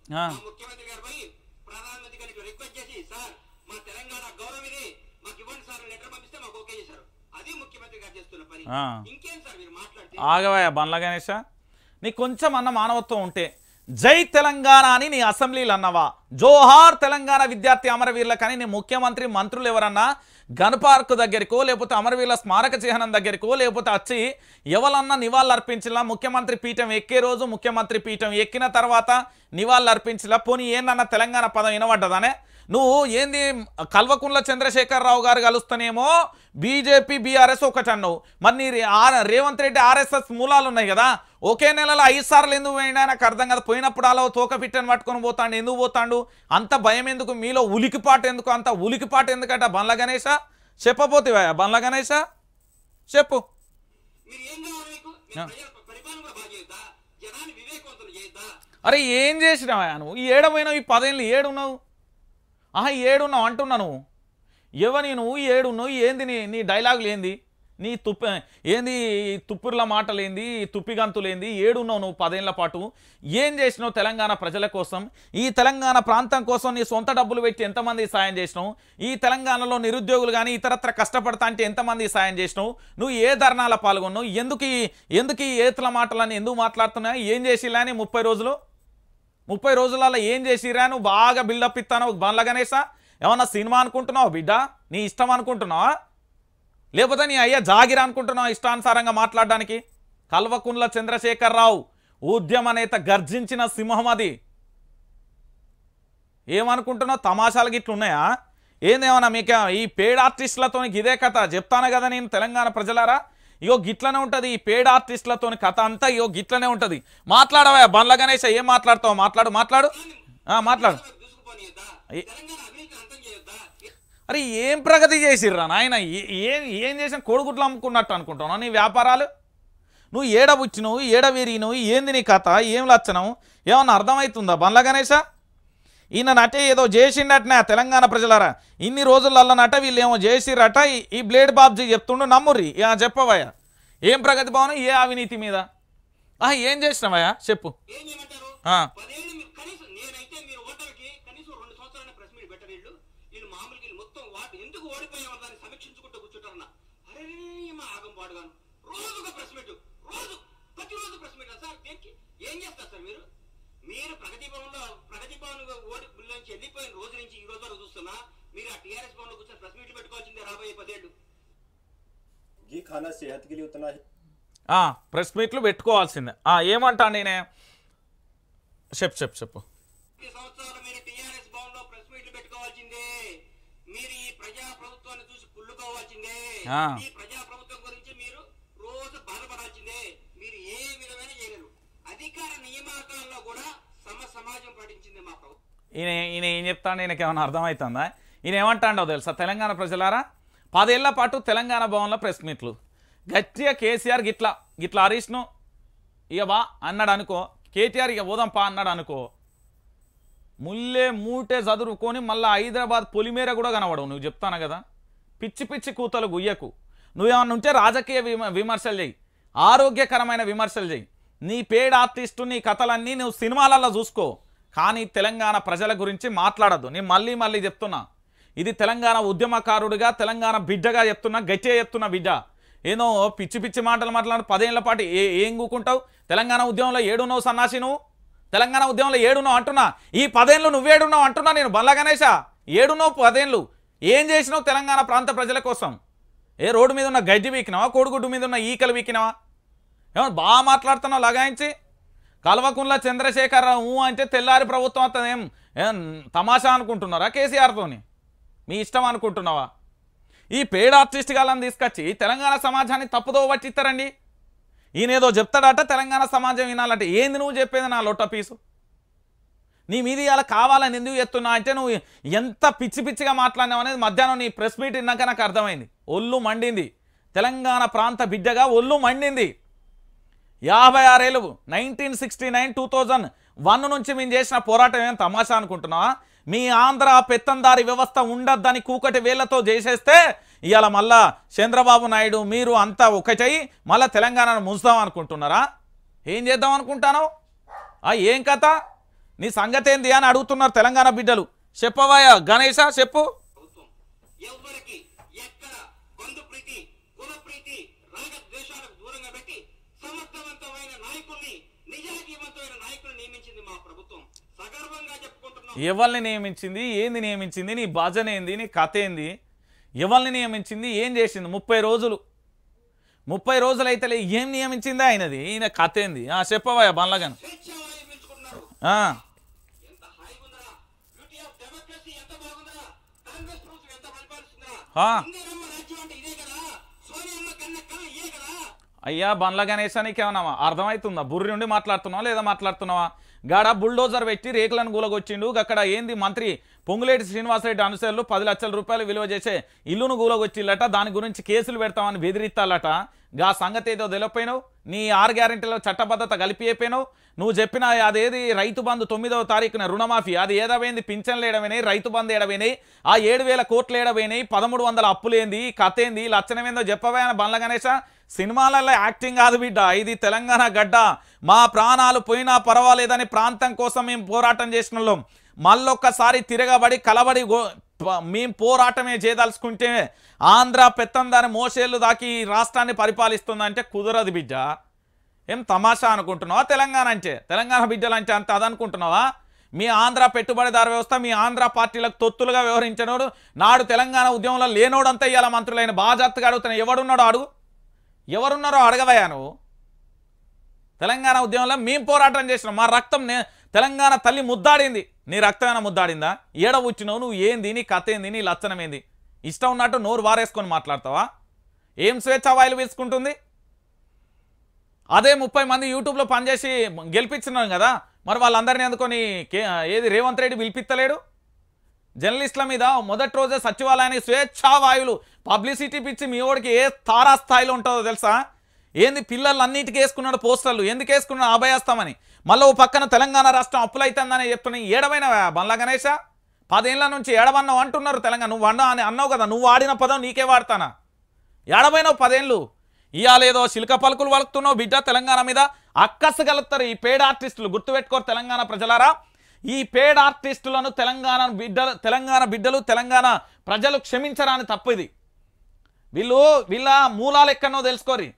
ముఖ్యమంత్రి గారు పోయి ప్రధానమంత్రి గారికి రిక్వెస్ట్ చేసి సార్ మా తెలంగాణ గౌరవం ఇది మాకు ఇవ్వండి సార్ లెటర్ పంపిస్తే మాకు ఓకే చేశారు. అది ముఖ్యమంత్రి గారు చేస్తున్న పని. ఇంకేం సార్ మీరు మాట్లాడితే? ఆగవయ్యా బండ్ల గణేష, నీకు కొంచెం అన్న మానవత్వం ఉంటే జై తెలంగాణ అని నీ అసెంబ్లీలు అన్నవా? జోహార్ తెలంగాణ విద్యార్థి అమరవీరులకని నీ ముఖ్యమంత్రి మంత్రులు ఎవరన్నా గన్ పార్క్ దగ్గరికో లేకపోతే అమరవీరుల స్మారక చిహ్నం దగ్గరికో లేకపోతే వచ్చి ఎవరన్నా నివాళులు అర్పించిలా? ముఖ్యమంత్రి పీఠం ఎక్కే రోజు ముఖ్యమంత్రి పీఠం ఎక్కిన తర్వాత నివాళులు అర్పించిలా? పోనీ ఏందన్నా తెలంగాణ పదం వినబడ్డదానే? నువ్వు ఏంది కల్వకుంట్ల చంద్రశేఖరరావు గారు కలుస్తానేమో బీజేపీ బీఆర్ఎస్ ఒకటి అన్నావు, మరి రేవంత్ రెడ్డి ఆర్ఎస్ఎస్ మూలాలు ఉన్నాయి కదా, ఒకే నెలలో 5 సార్లు ఎందుకు పోయినా నాకు అర్థం కదా. పోయినప్పుడు అలా తోక పిట్టని పట్టుకొని పోతాడు, ఎందుకు పోతాడు? అంత భయం ఎందుకు? మీలో ఉలికిపాటు ఎందుకు? అంత ఉలికిపాటు ఎందుకట? బండ్ల గణేష చెప్పపోతేవా? బండ్ల గణేష చెప్పు. అరే ఏం చేసినావా నువ్వు? ఏడపోయినావు? ఈ 10 ఏళ్ళు ఏడున్నావు? ఏడున్నావు అంటున్నా నువ్వు. ఎవని నువ్వు? ఏడున్నావు? ఏంది నీ డైలాగులు? ఏంది నీ ఏంది తుప్పుర్ల మాటలు? ఏంది తుప్పిగంతులేంది? ఏడున్నావు నువ్వు 10 ఏళ్ల పాటు? ఏం చేసినావు తెలంగాణ ప్రజల కోసం? ఈ తెలంగాణ ప్రాంతం కోసం నీ సొంత డబ్బులు పెట్టి ఎంతమంది సాయం చేసినావు? ఈ తెలంగాణలో నిరుద్యోగులు కానీ ఇతరత్ర కష్టపడతా అంటే ఎంతమంది సాయం చేసినావు? నువ్వు ఏ ధర్నాల పాల్గొన్నావు? ఎందుకు ఈ ఏతుల మాటలని ఎందుకు మాట్లాడుతున్నావు? ఏం చేసిలా అని 30 రోజులలో ఏం చేసిరా? నువ్వు బాగా బిల్డప్ ఇస్తాను బండ్ల గణేష. ఏమన్నా సినిమా అనుకుంటున్నావు బిడ్డ? నీ ఇష్టం అనుకుంటున్నావా? లేకపోతే నీ అయ్యా జాగిరా అనుకుంటున్నావు ఇష్టానుసారంగా మాట్లాడడానికి? కల్వకుంట్ల చంద్రశేఖరరావు ఉద్యమ నేత గర్జించిన సింహం అది. ఏమనుకుంటున్నావు? తమాషాలు గిట్లున్నాయా? ఏందేమన్నా మీకు ఈ పేడ్ ఆర్టిస్టులతో ఇదే కథ చెప్తాను కదా నేను. తెలంగాణ ప్రజలారా, ఇగో గిట్లనే ఉంటుంది ఈ పేడ్ ఆర్టిస్టులతో కథ అంతా. ఇగో గిట్లనే ఉంటుంది. మాట్లాడవా బండ్ల గణేష? ఏం మాట్లాడతావు? మాట్లాడు మాట్లాడు. అరే ఏం ప్రగతి చేసిర్రా నాయన? ఏం చేసిన? కోడిగుడ్లు అమ్ముకున్నట్టు అనుకుంటున్నావు నీ వ్యాపారాలు? నువ్వు ఏడబుచ్చినవు, ఏడవిరిగినవు, ఏంది నీ కథ? ఏం లచ్చనవు? ఏమన్నా అర్థమవుతుందా బండ్ల గణేష? ఈయన నటే ఏదో చేసిండటనే తెలంగాణ ప్రజలారా. ఇన్ని రోజులల్లో నట వీళ్ళు ఏమో చేసిరట. ఈ బ్లేడ్ బాబ్జీ చెప్తుండు, నమ్ముర్రి. చెప్పవయ్యా ఏం ప్రగతి భవనం? ఏ అవినీతి మీద ఏం చేసినావయ్యా చెప్పు. మీరు ప్రగతి భవన్ నుంచి వెళ్ళిపోయిన రోజు నుంచి ఈ రోజు వరకు చూస్తున్నా మీరు ఆ టీఆర్ఎస్ భవన్ లో కూర్చొని ప్రెస్ మీట్లు పెట్టుకోవాల్సిందే రాబోయే 10 ఏళ్ళు. घी खाना सेहत के लिए उतना ही ప్రెస్ మీట్లు పెట్టుకోవాల్సిందే. ఏమంటా నేనే చెప్పు. ఈ సంవత్సరాలు మీరు టీఆర్ఎస్ భవన్ లో ప్రెస్ మీట్లు పెట్టుకోవాల్సిందే. మీరు ఈ ప్రజా ప్రభుత్వాన్ని చూసి కుళ్ళుకోవాల్సిందే. ఈ ప్రజా ప్రభుత్వం గురించి మీరు రోజు బాధపడాల్సిందే. మీరు ఏ విధమైన చేయలేరు. అధికార నియామకాల్లో కూడా సమాజం పాటించింది మా ప్రభుత్వం. ఈయన ఏం చెప్తాడు? ఈయనకి ఏమైనా అర్థమవుతుందా? ఈయన ఏమంటాడో తెలుసా? తెలంగాణ ప్రజలారా, 10 ఏళ్ల పాటు తెలంగాణ భవన్లో ప్రెస్ మీట్లు గట్టిగా కేసీఆర్ గిట్లా హరీష్ను ఇక బా అన్నాడు అనుకో, కేటీఆర్ ఇక పోదాంపా అన్నాడు అనుకో, ముల్లే మూటే చదువుకొని మళ్ళీ హైదరాబాద్ పొలిమేర కూడా కనబడవు. నువ్వు చెప్తాను కదా, పిచ్చి కూతలు గుయ్యకు. నువ్వేమన్నా ఉంటే రాజకీయ విమర్శలు చేయి, ఆరోగ్యకరమైన విమర్శలు చేయి. నీ పేడ్ ఆర్టిస్టు నీ కథలన్నీ నువ్వు సినిమాలలో చూసుకో, కానీ తెలంగాణ ప్రజల గురించి మాట్లాడద్దు. నేను మళ్ళీ చెప్తున్నా, ఇది తెలంగాణ ఉద్యమకారుడిగా తెలంగాణ బిడ్డగా చెప్తున్నా, గట్టిగా చెప్తున్నా బిడ్డ. ఏదో పిచ్చి మాటలు మాట్లాడు 10 ఏళ్ల పాటు ఏం కూకుంటావు? తెలంగాణ ఉద్యమంలో ఏడున్నావు సన్నాసి? నువ్వు తెలంగాణ ఉద్యమంలో ఏడున్నావు అంటున్నా. ఈ 10 ఏళ్ళు నువ్వేడున్నావు అంటున్నా నేను. బండ్ల గణేష ఏడున్నావు 10 ఏళ్ళు? ఏం చేసినావు తెలంగాణ ప్రాంత ప్రజల కోసం? రోడ్డు మీద ఉన్న గడ్డి వీకినావా? కోడిగుడ్డు మీద ఉన్న ఈకలు వీకినావా? ఏమన్నా బాగా మాట్లాడుతున్నావు లగాయించి. కల్వకుంట్ల చంద్రశేఖరరావు అంటే తెల్లారి ప్రభుత్వం వస్తుంది. ఏం తమాషా అనుకుంటున్నారా కేసీఆర్తోని? మీ ఇష్టం అనుకుంటున్నావా? ఈ పేడ్ ఆర్టిస్ట్ గాళ్ళని తీసుకొచ్చి తెలంగాణ సమాజాన్ని తప్పుదో పట్టిస్తారండి. ఈయనేదో చెప్తాడట తెలంగాణ సమాజం వినాలంటే. ఏంది నువ్వు చెప్పేది? నా లొట్ట పీసు నీ మీద ఇలా కావాలని ఎందుకు చెప్తున్నా అంటే నువ్వు ఎంత పిచ్చిగా మాట్లాడినావు అనేది మధ్యాహ్నం నీ ప్రెస్ మీట్ విన్నాక నాకు అర్థమైంది. ఒళ్ళు మండింది. తెలంగాణ ప్రాంత బిడ్డగా ఒళ్ళు మండింది. 56 ఏళ్ళు 1969 2001 నుంచి మేము చేసిన పోరాటం ఏం తమాషా అనుకుంటున్నావా? మీ ఆంధ్ర పెత్తందారి వ్యవస్థ ఉండద్దని కూకటి వేళ్లతో చేసేస్తే ఇవాళ మళ్ళా చంద్రబాబు నాయుడు మీరు అంతా ఒకటై మళ్ళీ తెలంగాణను ముంచుదాం అనుకుంటున్నారా? ఏం చేద్దాం అనుకుంటాను? ఏం కథ? నీ సంగతి ఏంది అని అడుగుతున్నారు తెలంగాణ బిడ్డలు. చెప్పవయ్యా గణేష, చెప్పు. ఎవరికి ఎక్కడ బంధు ప్రీతి కుల ప్రీతి రాగద్వేషాలకు దూరంగా పెట్టి సమర్థవంతమైన నాయకుల్ని నిజాయితీవంతమైన నాయకుల్ని నియమించింది మా ప్రభుత్వం. సగర్వంగా చెప్పుకుంటున్నాం. ఎవరిని నియమించింది, ఏంది నియమించింది, నీ భజన ఏంది, నీ కథ ఏంది, ఎవరిని నియమించింది, ఏం చేసింది? 30 రోజులు అయితే ఏం నియమించింది ఆయనది, ఈయన కథ ఏంది? చెప్పవయ్యా బండ్లగన్. స్వేచ్ఛావాయువు పీల్చుకుంటున్నారు. ఎంత హాయిగా ఉందా, బ్యూటీ ఆఫ్ డెమోక్రసీ ఎంత బాగుందా, కాంగ్రెస్ ప్రభుత్వం ఎంత పరిపాలిస్తుందా. ఇందిరమ్మ రాజ్యం అంటే ఇదే కదా, సోనియమ్మ కన్న కళ ఇదే కదా. అయ్యా బండ్ల గణేశ నీకేమన్నా అర్థమవుతుందా? బుర్రి నుండి మాట్లాడుతున్నావా లేదా మాట్లాడుతున్నావా? గాడ బుల్డోజర్ పెట్టి రేకులను గూలగొచ్చిండు. అక్కడ ఏంది మంత్రి పొంగులేటి శ్రీనివాసరెడ్డి అనుచరులు 10 లక్షల రూపాయలు విలువ చేసే ఇల్లును గూలగొచ్చిల్లట. దాని గురించి కేసులు పెడతామని బెదిరిస్తాలట. గా సంగతి ఏదో తెలియపోయినావు. నీ 6 గ్యారెంటీలో చట్టబద్ధత కలిపి అయిపోయినావు. నువ్వు చెప్పిన అదేది రైతు బంధు 9వ తారీఖున రుణమాఫీ అది ఏదమైంది, పింఛన్లు ఏడమైనాయి, రైతు బంధు ఏడమైనాయి, ఆ 7,000 కోట్లు ఏడమైనాయి, 1300 అప్పులేంది, కథ ఏంది, లక్షణమేందో చెప్పవే బండ్ల గణేశ. సినిమాలలో యాక్టింగ్ కాదు బిడ్డ, ఇది తెలంగాణ గడ్డ. మా ప్రాణాలు పోయినా పర్వాలేదని ప్రాంతం కోసం మేము పోరాటం చేసిన వాళ్ళం. మళ్ళొక్కసారి తిరగబడి కలబడి మేము పోరాటమే చేయదలుచుకుంటే ఆంధ్ర పెత్తందాని మోసేళ్ళు దాకి ఈ రాష్ట్రాన్ని పరిపాలిస్తుందంటే కుదరదు బిడ్డ. ఏం తమాషా అనుకుంటున్నావా? తెలంగాణ అంటే, తెలంగాణ బిడ్డలు అంటే అంత అదనుకుంటున్నావా? మీ ఆంధ్ర పెట్టుబడిదారు వ్యవస్థ, మీ ఆంధ్ర పార్టీలకు తొత్తులుగా వ్యవహరించినోడు, నాడు తెలంగాణ ఉద్యమంలో లేనోడంతా ఇవాళ మంత్రులైన బాజాత్తుగా అడుగుతున్నా. ఎవడున్నాడో అడుగు, ఎవరున్నారో అడగవయ్యా నువ్వు. తెలంగాణ ఉద్యమంలో మేము పోరాటం చేసినాం. మా రక్తం తెలంగాణ తల్లి ముద్దాడింది. నీ రక్తమైన ముద్దాడిందా? ఏడవచ్చినావు నువ్వు, ఏంది నీ కథ ఏంది, నీ లక్షణం ఏంది? ఇష్టం ఉన్నట్టు నోరు వారేసుకొని మాట్లాడతావా? ఏం స్వేచ్ఛ వాయిలు వేసుకుంటుంది? అదే 30 మంది యూట్యూబ్లో పనిచేసి గెలిపించినాం కదా, మరి వాళ్ళందరినీ అందుకొని ఏది రేవంత్ రెడ్డి పిలిపిస్తలేడు? జర్నలిస్టుల మీద మొదటి రోజే సచివాలయానికి స్వేచ్ఛావాయువులు పబ్లిసిటీ పిచ్చి మీ ఓడికి ఏ తారాస్థాయిలో ఉంటుందో తెలుసా? ఏంది పిల్లలు అన్నిటికీ వేసుకున్నాడు పోస్టర్లు, ఎందుకు వేసుకున్నాడు? అభయస్తామని. మళ్ళీ ఓ పక్కన తెలంగాణ రాష్ట్రం అప్పులైతుందని చెప్తున్నాయి. ఏడవైనా బండ్ల గణేశ, 10 ఏళ్ల నుంచి ఏడవన్నావు అంటున్నారు తెలంగాణ. నువ్వు అని అన్నావు కదా, నువ్వు వాడిన పదం నీకే వాడతానా? ఏడవైనావు 10 ఏళ్ళు. ఇవాళేదో శిల్క పలుకులు వలుకుతున్నావు బిడ్డ తెలంగాణ మీద. అక్కసు కలుగుతారు ఈ పేడ్ ఆర్టిస్టులు, గుర్తుపెట్టుకోరు తెలంగాణ ప్రజలారా. ఈ పేడ్ ఆర్టిస్టులను తెలంగాణ బిడ్డలు తెలంగాణ ప్రజలు క్షమించరాని తప్పు ఇది. వీళ్ళ మూలాలు ఎక్కడనో తెలుసుకోరి.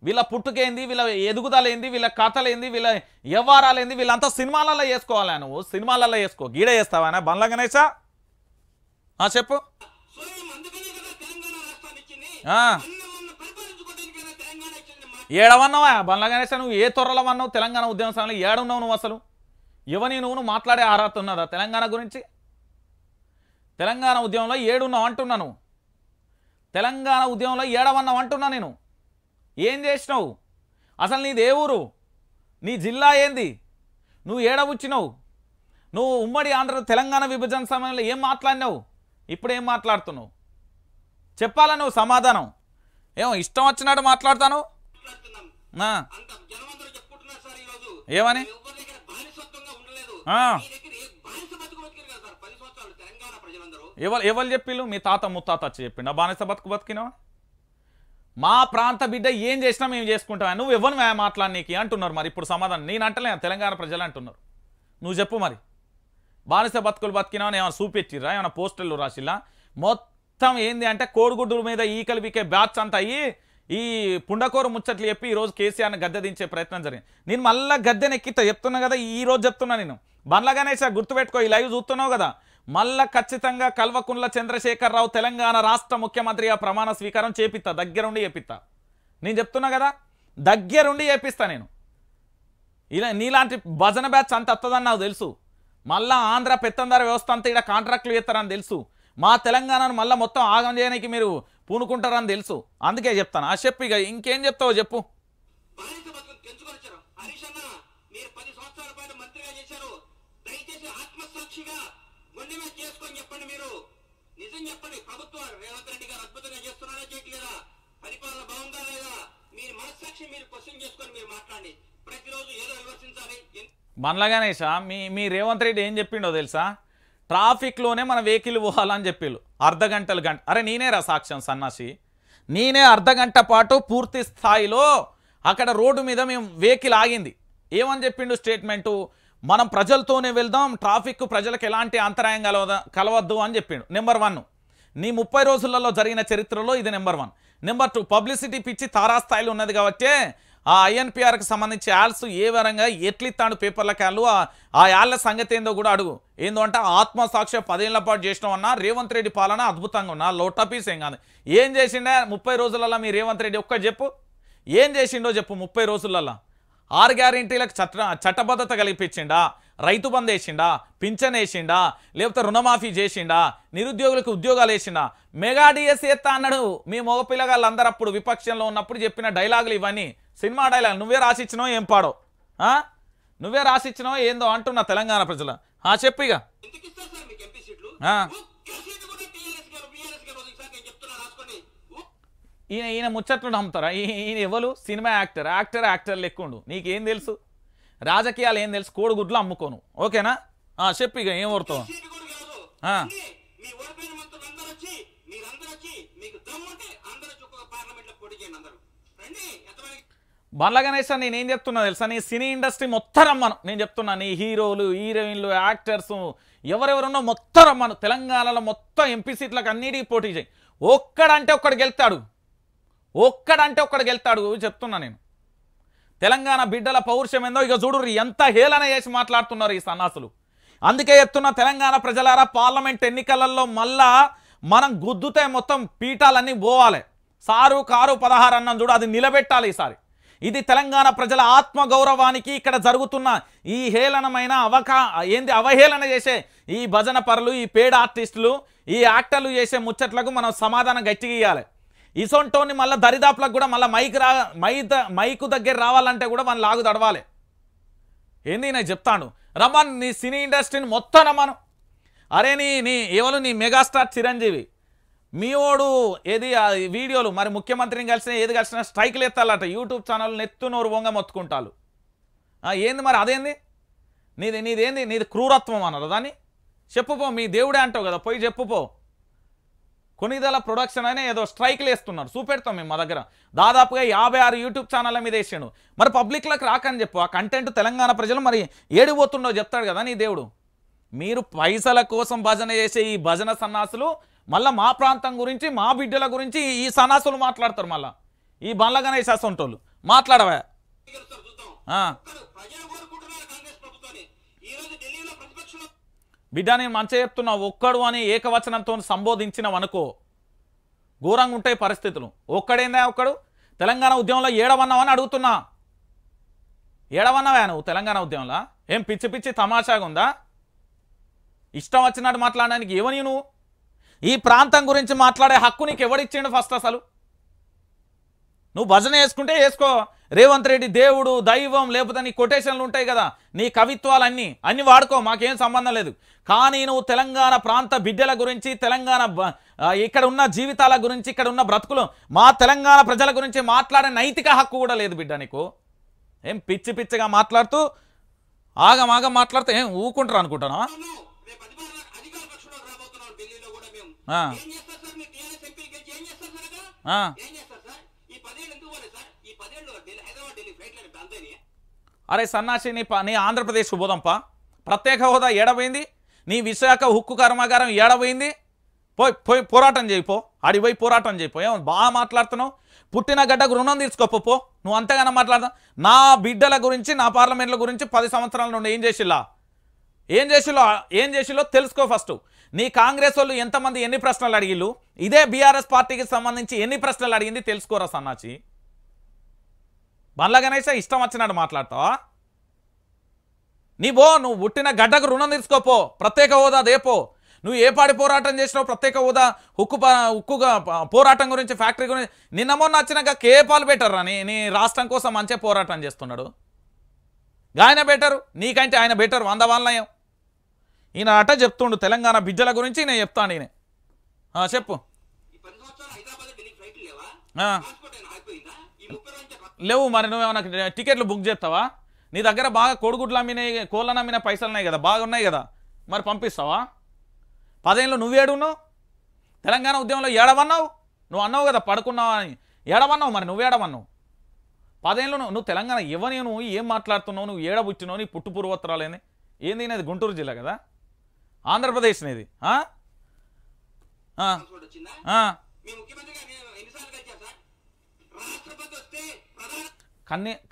వీళ్ళ పుట్టుకేంది, వీళ్ళ ఎదుగుదల ఏంది, వీళ్ళ కథలేంది, వీళ్ళ వ్యవహారాలేంది, వీళ్ళంతా సినిమాలలో వేసుకోవాలా? నువ్వు సినిమాలలో వేసుకో, గీడ వేస్తావా బండ్ల గణేశ? చెప్పు. ఏడవన్నావా బండ్ల గణేశ? నువ్వు ఏ తొర్రలవన్నావు తెలంగాణ ఉద్యమ సమయంలో? ఏడున్నావు నువ్వు? అసలు ఎవని నువ్వు మాట్లాడే అర్హత ఉన్నదా తెలంగాణ గురించి? తెలంగాణ ఉద్యమంలో ఏడున్నావు అంటున్నాను. తెలంగాణ ఉద్యమంలో ఏడవన్నావు అంటున్నా నేను. ఏం చేసినావు అసలు? నీది ఏ ఊరు? నీ జిల్లా ఏంది? నువ్వు ఏడవచ్చినావు? నువ్వు ఉమ్మడి ఆంధ్ర తెలంగాణ విభజన సమయంలో ఏం మాట్లాడినావు? ఇప్పుడు ఏం మాట్లాడుతున్నావు? చెప్పాలా నువ్వు సమాధానం? ఏమో ఇష్టం వచ్చినట్టు మాట్లాడతాను. ఏమని? ఎవరు చెప్పిళ్ళు? మీ తాత ముత్తాత వచ్చి చెప్పిండు బానిస బతుకు బతికినావా? మా ప్రాంత బిడ్డ ఏం చేసినా మేము చేసుకుంటామా? నువ్వు ఎవరు మాట్లాడనీకి అంటున్నారు. మరి ఇప్పుడు సమాధానం నేను అంటలే, తెలంగాణ ప్రజలు అంటున్నారు. నువ్వు చెప్పు మరి. బానిస బతుకులు బతికినావని ఏమైనా చూపించిర్రా? ఏమైనా పోస్టర్లు రాసిల్లా? మొత్తం ఏంది అంటే కోడిగుడ్డుల మీద ఈకలు బీకే బ్యాచ్ అంతా అయ్యి ఈ పుండకోరు ముచ్చట్లు చెప్పి ఈరోజు కేసీఆర్ని గద్దె దించే ప్రయత్నం జరిగింది. నేను మళ్ళీ గద్దెనెక్కితే చెప్తున్నా కదా, ఈరోజు చెప్తున్నా నేను. బండ్ల గణేశ గుర్తుపెట్టుకో, ఈ లైవ్ చూస్తున్నావు కదా, మళ్ళా ఖచ్చితంగా కల్వకుంట్ల చంద్రశేఖరరావు తెలంగాణ రాష్ట్ర ముఖ్యమంత్రిగా ప్రమాణ స్వీకారం చేపిస్తా, దగ్గరుండి చేపిస్తా. నేను చెప్తున్నా కదా, దగ్గరుండి చేపిస్తా నేను. ఇలా నీలాంటి భజన బ్యాచ్ అంత వస్తుందని నాకు తెలుసు. మళ్ళా ఆంధ్ర పెత్తందార వ్యవస్థ అంతా ఇక్కడ కాంట్రాక్టులు చేస్తారని తెలుసు. మా తెలంగాణను మళ్ళీ మొత్తం ఆగం చేయడానికి మీరు పూనుకుంటారని తెలుసు. అందుకే చెప్తాను. చెప్పు, ఇక ఇంకేం చెప్తావో చెప్పు. బండ్ల గణేశ, మీ రేవంత్ రెడ్డి ఏం చెప్పిండో తెలుసా? ట్రాఫిక్లోనే మన వెహికల్ పోవాలని చెప్పిళ్ళు. అర్ధగంటలు గంట. అరే నేనేరా సాక్ష్యం సన్నాసి. నేనే అర్ధగంట పాటు పూర్తి స్థాయిలో అక్కడ రోడ్డు మీద మేము వెహికల్ ఆగింది. ఏమని చెప్పిండు స్టేట్మెంటు? మనం ప్రజలతోనే వెళ్దాం, ట్రాఫిక్ ప్రజలకు ఎలాంటి అంతరాయం కలవద్దు అని చెప్పిండు. నెంబర్ 1, నీ 30 రోజులలో జరిగిన చరిత్రలో ఇది నెంబర్ 1. నెంబర్ 2, పబ్లిసిటీ పిచ్చి తారాస్థాయిలో ఉన్నది కాబట్టి ఆ INPRకి సంబంధించి యాల్స్ ఏ విధంగా ఎట్లిస్తాడు పేపర్ల క్యాళ్ళు, ఆ యాళ్ళ సంగతి ఏందో కూడా అడుగు. ఏందో అంటే ఆత్మసాక్షి 10 ఏళ్ల పాటు చేసినామన్నా రేవంత్ రెడ్డి పాలన అద్భుతంగా ఉన్నా, లోటపీస్ ఏం కాదు. ఏం చేసిండే 30 రోజులలో మీ రేవంత్ రెడ్డి ఒక్క చెప్పు, ఏం చేసిండో చెప్పు 30 రోజులలో. 6 గ్యారెంటీలకు చట్టబద్ధత కల్పించిండా, రైతు బంద్ వేసిండా, పింఛన్ వేసిండా, లేకపోతే రుణమాఫీ చేసిండా, నిరుద్యోగులకు ఉద్యోగాలు వేసిండా, మెగా డిఎస్ ఎత్తా అన్నాడు. మీ మగ పిల్లగాళ్ళందరూ అప్పుడు విపక్షంలో ఉన్నప్పుడు చెప్పిన డైలాగులు ఇవన్నీ సినిమా డైలాగ్. నువ్వే రాసిచ్చినావు ఏం పాడో, నువ్వే రాసిచ్చినావు ఏందో అంటున్నా తెలంగాణ ప్రజల. చెప్పు ఇక. ఎందుకు ఇస్తారు సార్ మీకు ఎంపీ సీట్లు? ఒక్క సీటు కూడా టీఆర్ఎస్ గారు బీఆర్ఎస్ గారు ఒకసారి నేను చెప్తున్నా రాసుకోండి. ఈయన ముచ్చట్లు నమ్ముతారా? ఈయన ఎవరు? సినిమా యాక్టర్ లెక్కుండు. నీకేం తెలుసు రాజకీయాలు, ఏం తెలుసు? కోడిగుడ్లు అమ్ముకోను. ఓకేనా? చెప్పు ఇక ఏం ఓడతావు. సీటు కూడా కాదు. మీ ఓడిపోయిన మంత్రులు అందరూ వచ్చి మీరందరూ వచ్చి మీకు దమ్ముంటే అందరూ ఒక్కొక్క పార్లమెంట్ లో పోటీ చేయండి. అందరూ రండి. ఎంతమంది బండ్ల గణేష్ నేనేం చెప్తున్నా తెలుసా, నీ సినీ ఇండస్ట్రీ మొత్తం రమ్మను. నేను చెప్తున్నా, నీ హీరోలు, హీరోయిన్లు, యాక్టర్స్ ఎవరెవరున్నో మొత్తం రమ్మను. తెలంగాణలో మొత్తం ఎంపీ సీట్లకు అన్నిటికీ పోటీ చేయి. ఒక్కడంటే ఒక్కడు గెలుతాడు చెప్తున్నా నేను. తెలంగాణ బిడ్డల పౌరుషం ఏందో ఇక చూడు, ఎంత హేళన చేసి మాట్లాడుతున్నారు ఈ సన్నాసులు. అందుకే చెప్తున్నా తెలంగాణ ప్రజలారా, పార్లమెంట్ ఎన్నికలలో మళ్ళా మనం గుద్దుతే మొత్తం పీఠాలన్నీ పోవాలి. సారు కారు 16 అన్నం చూడు, అది నిలబెట్టాలి ఈసారి. ఇది తెలంగాణ ప్రజల ఆత్మగౌరవానికి ఇక్కడ జరుగుతున్న ఈ హేళనమైన అవహేళన చేసే ఈ భజన పరులు, ఈ పేడ్ ఆర్టిస్టులు, ఈ యాక్టర్లు చేసే ముచ్చట్లకు మనం సమాధానం గట్టిగా ఇవ్వాలి. ఇసొంటోని మళ్ళీ దరిదాపులకు కూడా మళ్ళీ మైకు దగ్గర రావాలంటే కూడా మన లాగు తడవాలి. ఏంది నేను చెప్తాను, రమ్మను నీ సినీ ఇండస్ట్రీని మొత్తం రమ్మను. అరే నీ ఎవరు నీ మెగాస్టార్ చిరంజీవి, మీ ఓడు ఏది వీడియోలు మరి ముఖ్యమంత్రిని కలిసిన ఏది కలిసినా స్ట్రైక్లు ఎత్తాలట. యూట్యూబ్ ఛానల్ నెత్తునోరు వంగ మొత్తుకుంటారు. ఏంది మరి అదేంది? నీది క్రూరత్వం అన్నారు దాన్ని. చెప్పుపో, మీ దేవుడే అంటావు కదా, పోయి చెప్పుపో. కొనిదల ప్రొడక్షన్ అనే ఏదో స్ట్రైక్లు వేస్తున్నారు, చూపెడతాం మేము. మా దగ్గర దాదాపుగా 56 యూట్యూబ్ ఛానళ్ళ మీద వేసాడు. మరి పబ్లిక్లకు రాకని చెప్పు. ఆ కంటెంట్ తెలంగాణ ప్రజలు మరి ఏడిపోతుండో చెప్తాడు కదా నీ దేవుడు. మీరు పైసల కోసం భజన చేసే ఈ భజన సన్నాసులు మళ్ళీ మా ప్రాంతం గురించి, మా బిడ్డల గురించి ఈ సన్నాసులు మాట్లాడతారు. మళ్ళీ ఈ బండ్ల గణేష్ అసొంటోళ్ళు మాట్లాడవా? బిడ్డ నేను మంచిగా చెప్తున్నా, ఒక్కడు అని ఏకవచనంతో సంబోధించినావు అనుకో, ఘోరంగా ఉంటాయి పరిస్థితులు. ఒక్కడేందా ఒక్కడు? తెలంగాణ ఉద్యమంలో ఏడవన్నావని అడుగుతున్నా. ఏడవన్నావా నువ్వు తెలంగాణ ఉద్యమంలో? ఏం పిచ్చి పిచ్చి తమాషాగా ఉందా? ఇష్టం వచ్చినట్టు మాట్లాడడానికి ఏమని నువ్వు? ఈ ప్రాంతం గురించి మాట్లాడే హక్కు నీకు ఎవడిచ్చిండు ఫస్ట్? అసలు నువ్వు భజన చేసుకుంటే చేసుకో. రేవంత్ రెడ్డి దేవుడు, దైవం, లేకపోతే నీ కొటేషన్లు ఉంటాయి కదా, నీ కవిత్వాలు అన్నీ వాడుకో, మాకేం సంబంధం లేదు. కానీ నువ్వు తెలంగాణ ప్రాంత బిడ్డల గురించి, తెలంగాణ ఇక్కడ ఉన్న జీవితాల గురించి, ఇక్కడ ఉన్న బ్రతుకులు, మా తెలంగాణ ప్రజల గురించి మాట్లాడే నైతిక హక్కు కూడా లేదు బిడ్డ నీకు. ఏం పిచ్చి పిచ్చిగా మాట్లాడుతూ ఆగం మాట్లాడుతూ ఏం ఊకుంటారు అనుకుంటానా? అరే సన్నాసి, నీ ఆంధ్రప్రదేశ్ పోదాంపా. ప్రత్యేక హోదా ఏడబోయింది? నీ విశాఖ ఉక్కు కర్మాగారం ఏడబోయింది? పోయి పోరాటం చేయిపో, ఆడిపోయి పోరాటం చేయిపో. ఏమో బాగా మాట్లాడుతున్నావు. పుట్టిన గడ్డకు రుణం తీర్చుకోపో. నువ్వు అంతగానో మాట్లాడతావు. నా బిడ్డల గురించి, నా పార్లమెంట్ల గురించి 10 సంవత్సరాల నుండి ఏం చేసిల్లో తెలుసుకో ఫస్ట్. నీ కాంగ్రెస్ వాళ్ళు ఎంతమంది ఎన్ని ప్రశ్నలు అడిగిళ్ళు, ఇదే బీఆర్ఎస్ పార్టీకి సంబంధించి ఎన్ని ప్రశ్నలు అడిగింది తెలుసుకోరా సన్నాచి. బండ్ల గణేష్ ఇష్టం వచ్చినట్టు మాట్లాడతావా? నువ్వు పుట్టిన గడ్డకు రుణం తీర్చుకోపో. ప్రత్యేక హోదా దేపో. నువ్వు ఏ పాడి పోరాటం చేసినావు? ప్రత్యేక హోదా, ఉక్కుగా పోరాటం గురించి, ఫ్యాక్టరీ గురించి. నిన్న మొన్న వచ్చినాక కేపాలు బెటర్ నీ రాష్ట్రం కోసం మంచిగా పోరాటం చేస్తున్నాడు. ఆయన బెటరు, నీకంటే ఆయన బెటర్ 100 వాళ్ళయం. ఈయన అట చెప్తుండు తెలంగాణ బిడ్డల గురించి. నేను చెప్తాను ఈయన. చెప్పు. లేవు మరి నువ్వేమన్నా టికెట్లు బుక్ చేస్తావా? నీ దగ్గర బాగా కోడిగుడ్లు అమ్మినాయి, కోళ్ళను అమ్మిన పైసలు ఉన్నాయి కదా, బాగా ఉన్నాయి కదా, మరి పంపిస్తావా? 10 ఏళ్ళు నువ్వేడున్నావు? తెలంగాణ ఉద్యమంలో ఏడవన్నావు? నువ్వు అన్నావు కదా పడుకున్నావు అని. ఏడవన్నావు మరి, నువ్వేడవన్నావు? 10 ఏళ్ళు నువ్వు తెలంగాణ ఇవ్వని, నువ్వు ఏం మాట్లాడుతున్నావు? నువ్వు ఏడబుచ్చినావు? నీ పుట్టు పూర్వోత్తరాలేని ఏంది ఇది గుంటూరు జిల్లా కదా, ఆంధ్రప్రదేశ్ ఇది.